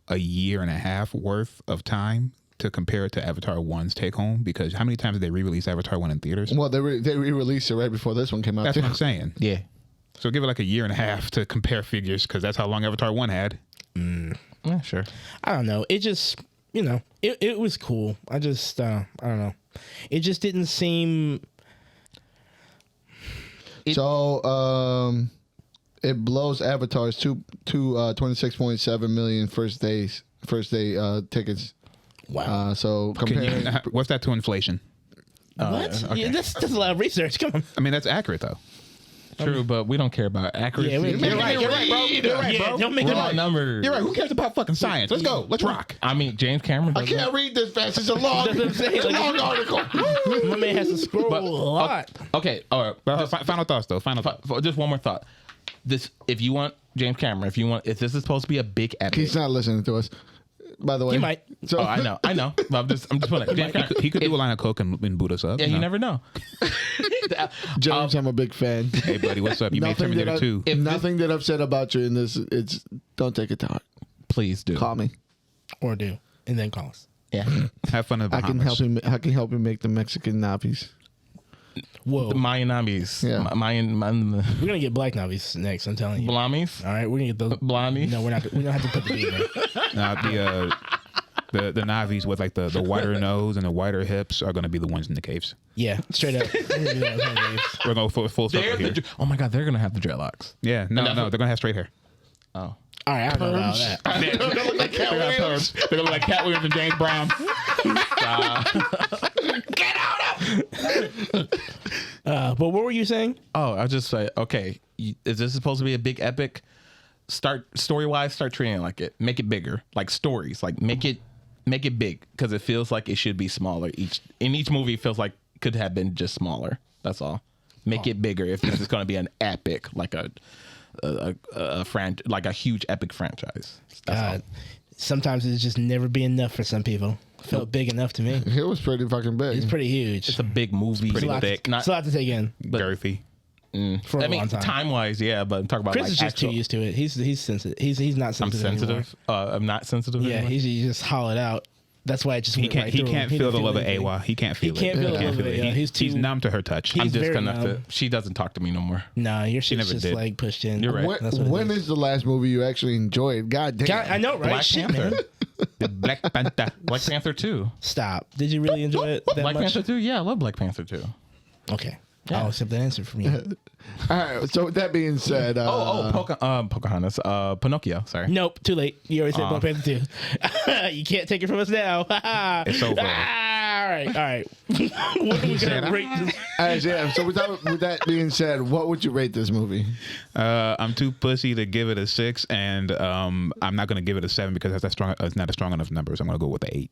a year and a half worth of time to compare it to Avatar 1's take home, because how many times did they re-release Avatar 1 in theaters? well, they re-released it right before this one came out. That's too. what I'm saying. Yeah. So give it like a year and a half to compare figures, because that's how long Avatar 1 had. Yeah, sure. I don't know. It just, it was cool. I just, I don't know. It just didn't seem. So it blows Avatar's to 26.7 million first day tickets. Wow. So comparing, What's that to inflation? What? okay. Yeah, that's a lot of research. Come on. I mean, that's accurate though. True, but we don't care about accuracy. Yeah, You're right, bro. You're right, Yeah, bro. don't make it Raw right. numbers. You're right. Who cares about fucking science? Let's go. Let's rock. I mean, James Cameron. I does can't that. read this fast. It's a long, That's what I'm saying, like- long article. My man has to scroll But- a lot. Okay, all right. But final thoughts though. Final thoughts. Just one more thought. If you want James Cameron, if this is supposed to be a big epic, He's not listening to us, by the way. He might. So, Oh, I know. But I'm just wondering. James Cameron, He could do a line of coke and boot us up. yeah, you never know. James, I'm a big fan. Hey, buddy, what's up? You made Terminator 2. Nothing that I've said about you in this. It's don't take it to heart. Please do. Call me. Or do. And then call us. Yeah. Have fun in the I Bahamas. can help you make the Mexican nappies. Whoa. The Mayan Navis. Yeah. Mayan We're going to get Black Navis next, I'm telling you. Blamis. All right, we're going to get those. Blondie. No, we're not. We don't have to put the B in there. Now, the Navis with like the wider nose and the wider hips are going to be the ones in the caves. Yeah, straight up. We're gonna do that with Navis. We're going full circle here. Oh my God, they're gonna have the dreadlocks. Yeah, no, they're going to have straight hair. Oh. All right, I don't know about that. They're going to look like Cat Williams. They're going to look like Cat Williams and James Brown. But what were you saying? Oh, I'll just say, okay, is this supposed to be a big epic? Story-wise, start treating it like it. Make it bigger, like stories. Like make it big, because it feels like it should be smaller. Each movie feels like could have been just smaller. That's all. Make it bigger if this is going to be an epic, like a like a huge epic franchise. That's all. Sometimes it's just never be enough for some people. Felt big enough to me. It was pretty fucking big. It's pretty huge. It's a big movie. Pretty it's thick. It's a lot to take in. Girthy. For a long time. Time wise, yeah, but I'm talking about Chris like is just too used to it. He's sensitive. He's not I'm sensitive. sensitive. I'm not sensitive. Yeah, anymore? he's just hollowed out. That's why it just He went can't. right He through him. can't feel the didn't love of anything. Awa. He can't feel it. He can't feel the love of it. Yeah, he's numb to her touch. I'm He's very disconnected. numb. She doesn't talk to me no more. Nah, your shit's never just did. like pushed in. You're right. That's what it When is. is the last movie you actually enjoyed? God damn. God, I know, right? Black Shit, Panther. man. The Black Panther. Black Panther 2. Stop. Did you really enjoy it that Black much? Panther 2? Yeah, I love Black Panther 2. Okay. Yeah. I'll accept the answer from you. All right. So with that being said, Pocahontas. Pinocchio. Sorry. Nope, too late. You already said Black Panther 2. You can't take it from us now. It's over. All right. What are we going to rate this? yeah. So with that being said, what would you rate this movie? I'm too pussy to give it a 6, and I'm not gonna give it a 7 because that's strong. It's not a strong enough number. So I'm gonna go with the 8.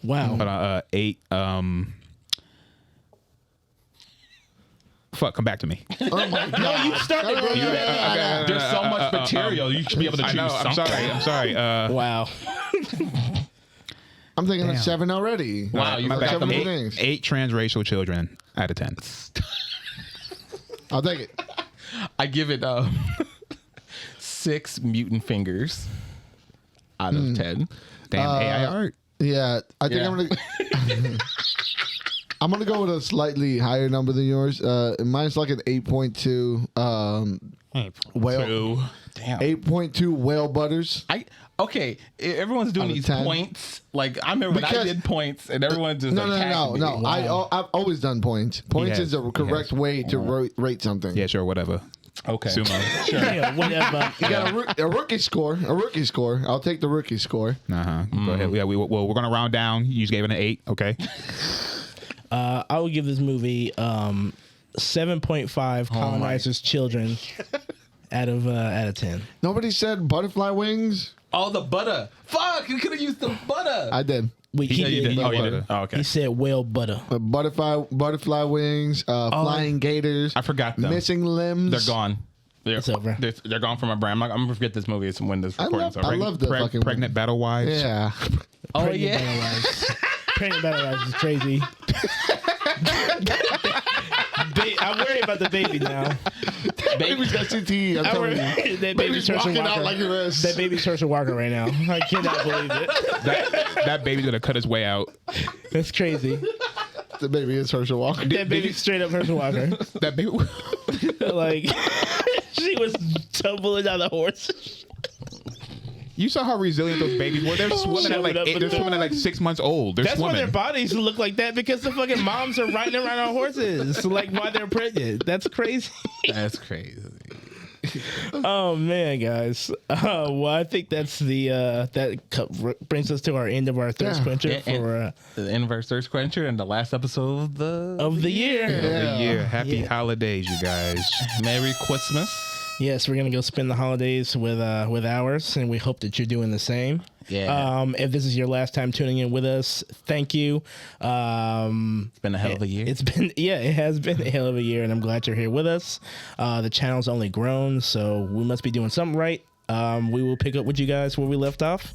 Wow. But 8. Fuck, come back to me. Oh my god! No, you started, bro. There's so much material. You should be able to choose I'm something. sorry. Wow. I'm thinking Damn. a 7 already. Wow, you My forgot bad. the Eight. movie. things. 8 transracial children out of 10. I'll take it. I give it 6 mutant fingers out of 10. Damn, AI art. Yeah, I think Yeah. I'm gonna go with a slightly higher number than yours. Mine's like an 8.2. Whale. Damn. 8.2 whale butters. Everyone's doing Out of these 10. points. Like I remember when I Because- did points, and everyone's just No. attacking me. I've always done points. Points He is the has. correct way to rate something. Yeah, sure, whatever. Okay. Sumo. Yeah, whatever. You got a rookie score. A rookie score. I'll take the rookie score. Go ahead. Yeah, we're gonna round down. You just gave it an 8. Okay. I would give this movie 7.5 colonizers' children out of 10. Nobody said butterfly wings. Oh, the butter. Fuck! You could have used the butter. I did. He did. Oh, you did. Oh, okay. He said whale butter. Butterfly wings. Flying gators. I forgot them. Missing limbs. They're gone. It's over. They're gone from my brain. I'm gonna forget this movie when this recording's over. I love the fucking Pregnant battle wives. Yeah. Oh Pregnant yeah. Battle Wives. Pregnant Battle Wives is crazy. I'm worried about the baby now. Baby's got CTE. I'm telling you. That baby's Baby's Herschel walking Walker. out like this. That baby's Herschel Walker right now. I cannot believe it. That baby's gonna cut his way out. That's crazy. The baby is Herschel Walker. That baby's straight up Herschel Walker. That baby. Like, she was tumbling down the horse. You saw how resilient those babies were. They're swimming at like they're swimming at like 6 months old. They're That's why swimming. their bodies look like that, because the fucking moms are riding around on horses, like while they're pregnant. That's crazy. That's crazy. Oh man, guys. Well, I think that's brings us to our end of our thirst quencher for The Inverse Thirst Quencher and the last episode of the year. The year. Happy Yeah. holidays, you guys. Merry Christmas. Yes, we're gonna go spend the holidays with ours, and we hope that you're doing the same. Yeah. If this is your last time tuning in with us, thank you. It's been a hell of a year. It has been a hell of a year, and I'm glad you're here with us. The channel's only grown, so we must be doing something right. We will pick up with you guys where we left off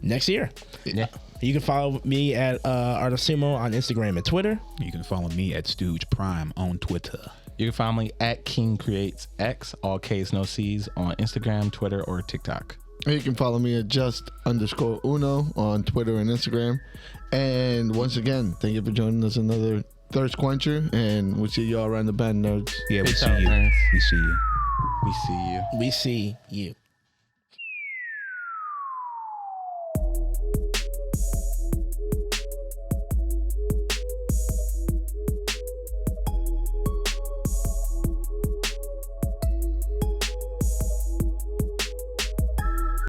next year. Yeah. You can follow me at Artisumo on Instagram and Twitter. You can follow me at Stooge Prime on Twitter. You can find me at King Creates X, all K's no C's, on Instagram, Twitter, or TikTok. You can follow me at just_uno on Twitter and Instagram. And once again, thank you for joining us another Thirst Quencher, and we'll see you all around the band, nerds. Yeah, we Peace see out, you. nerds. We see you. We see you. We see you.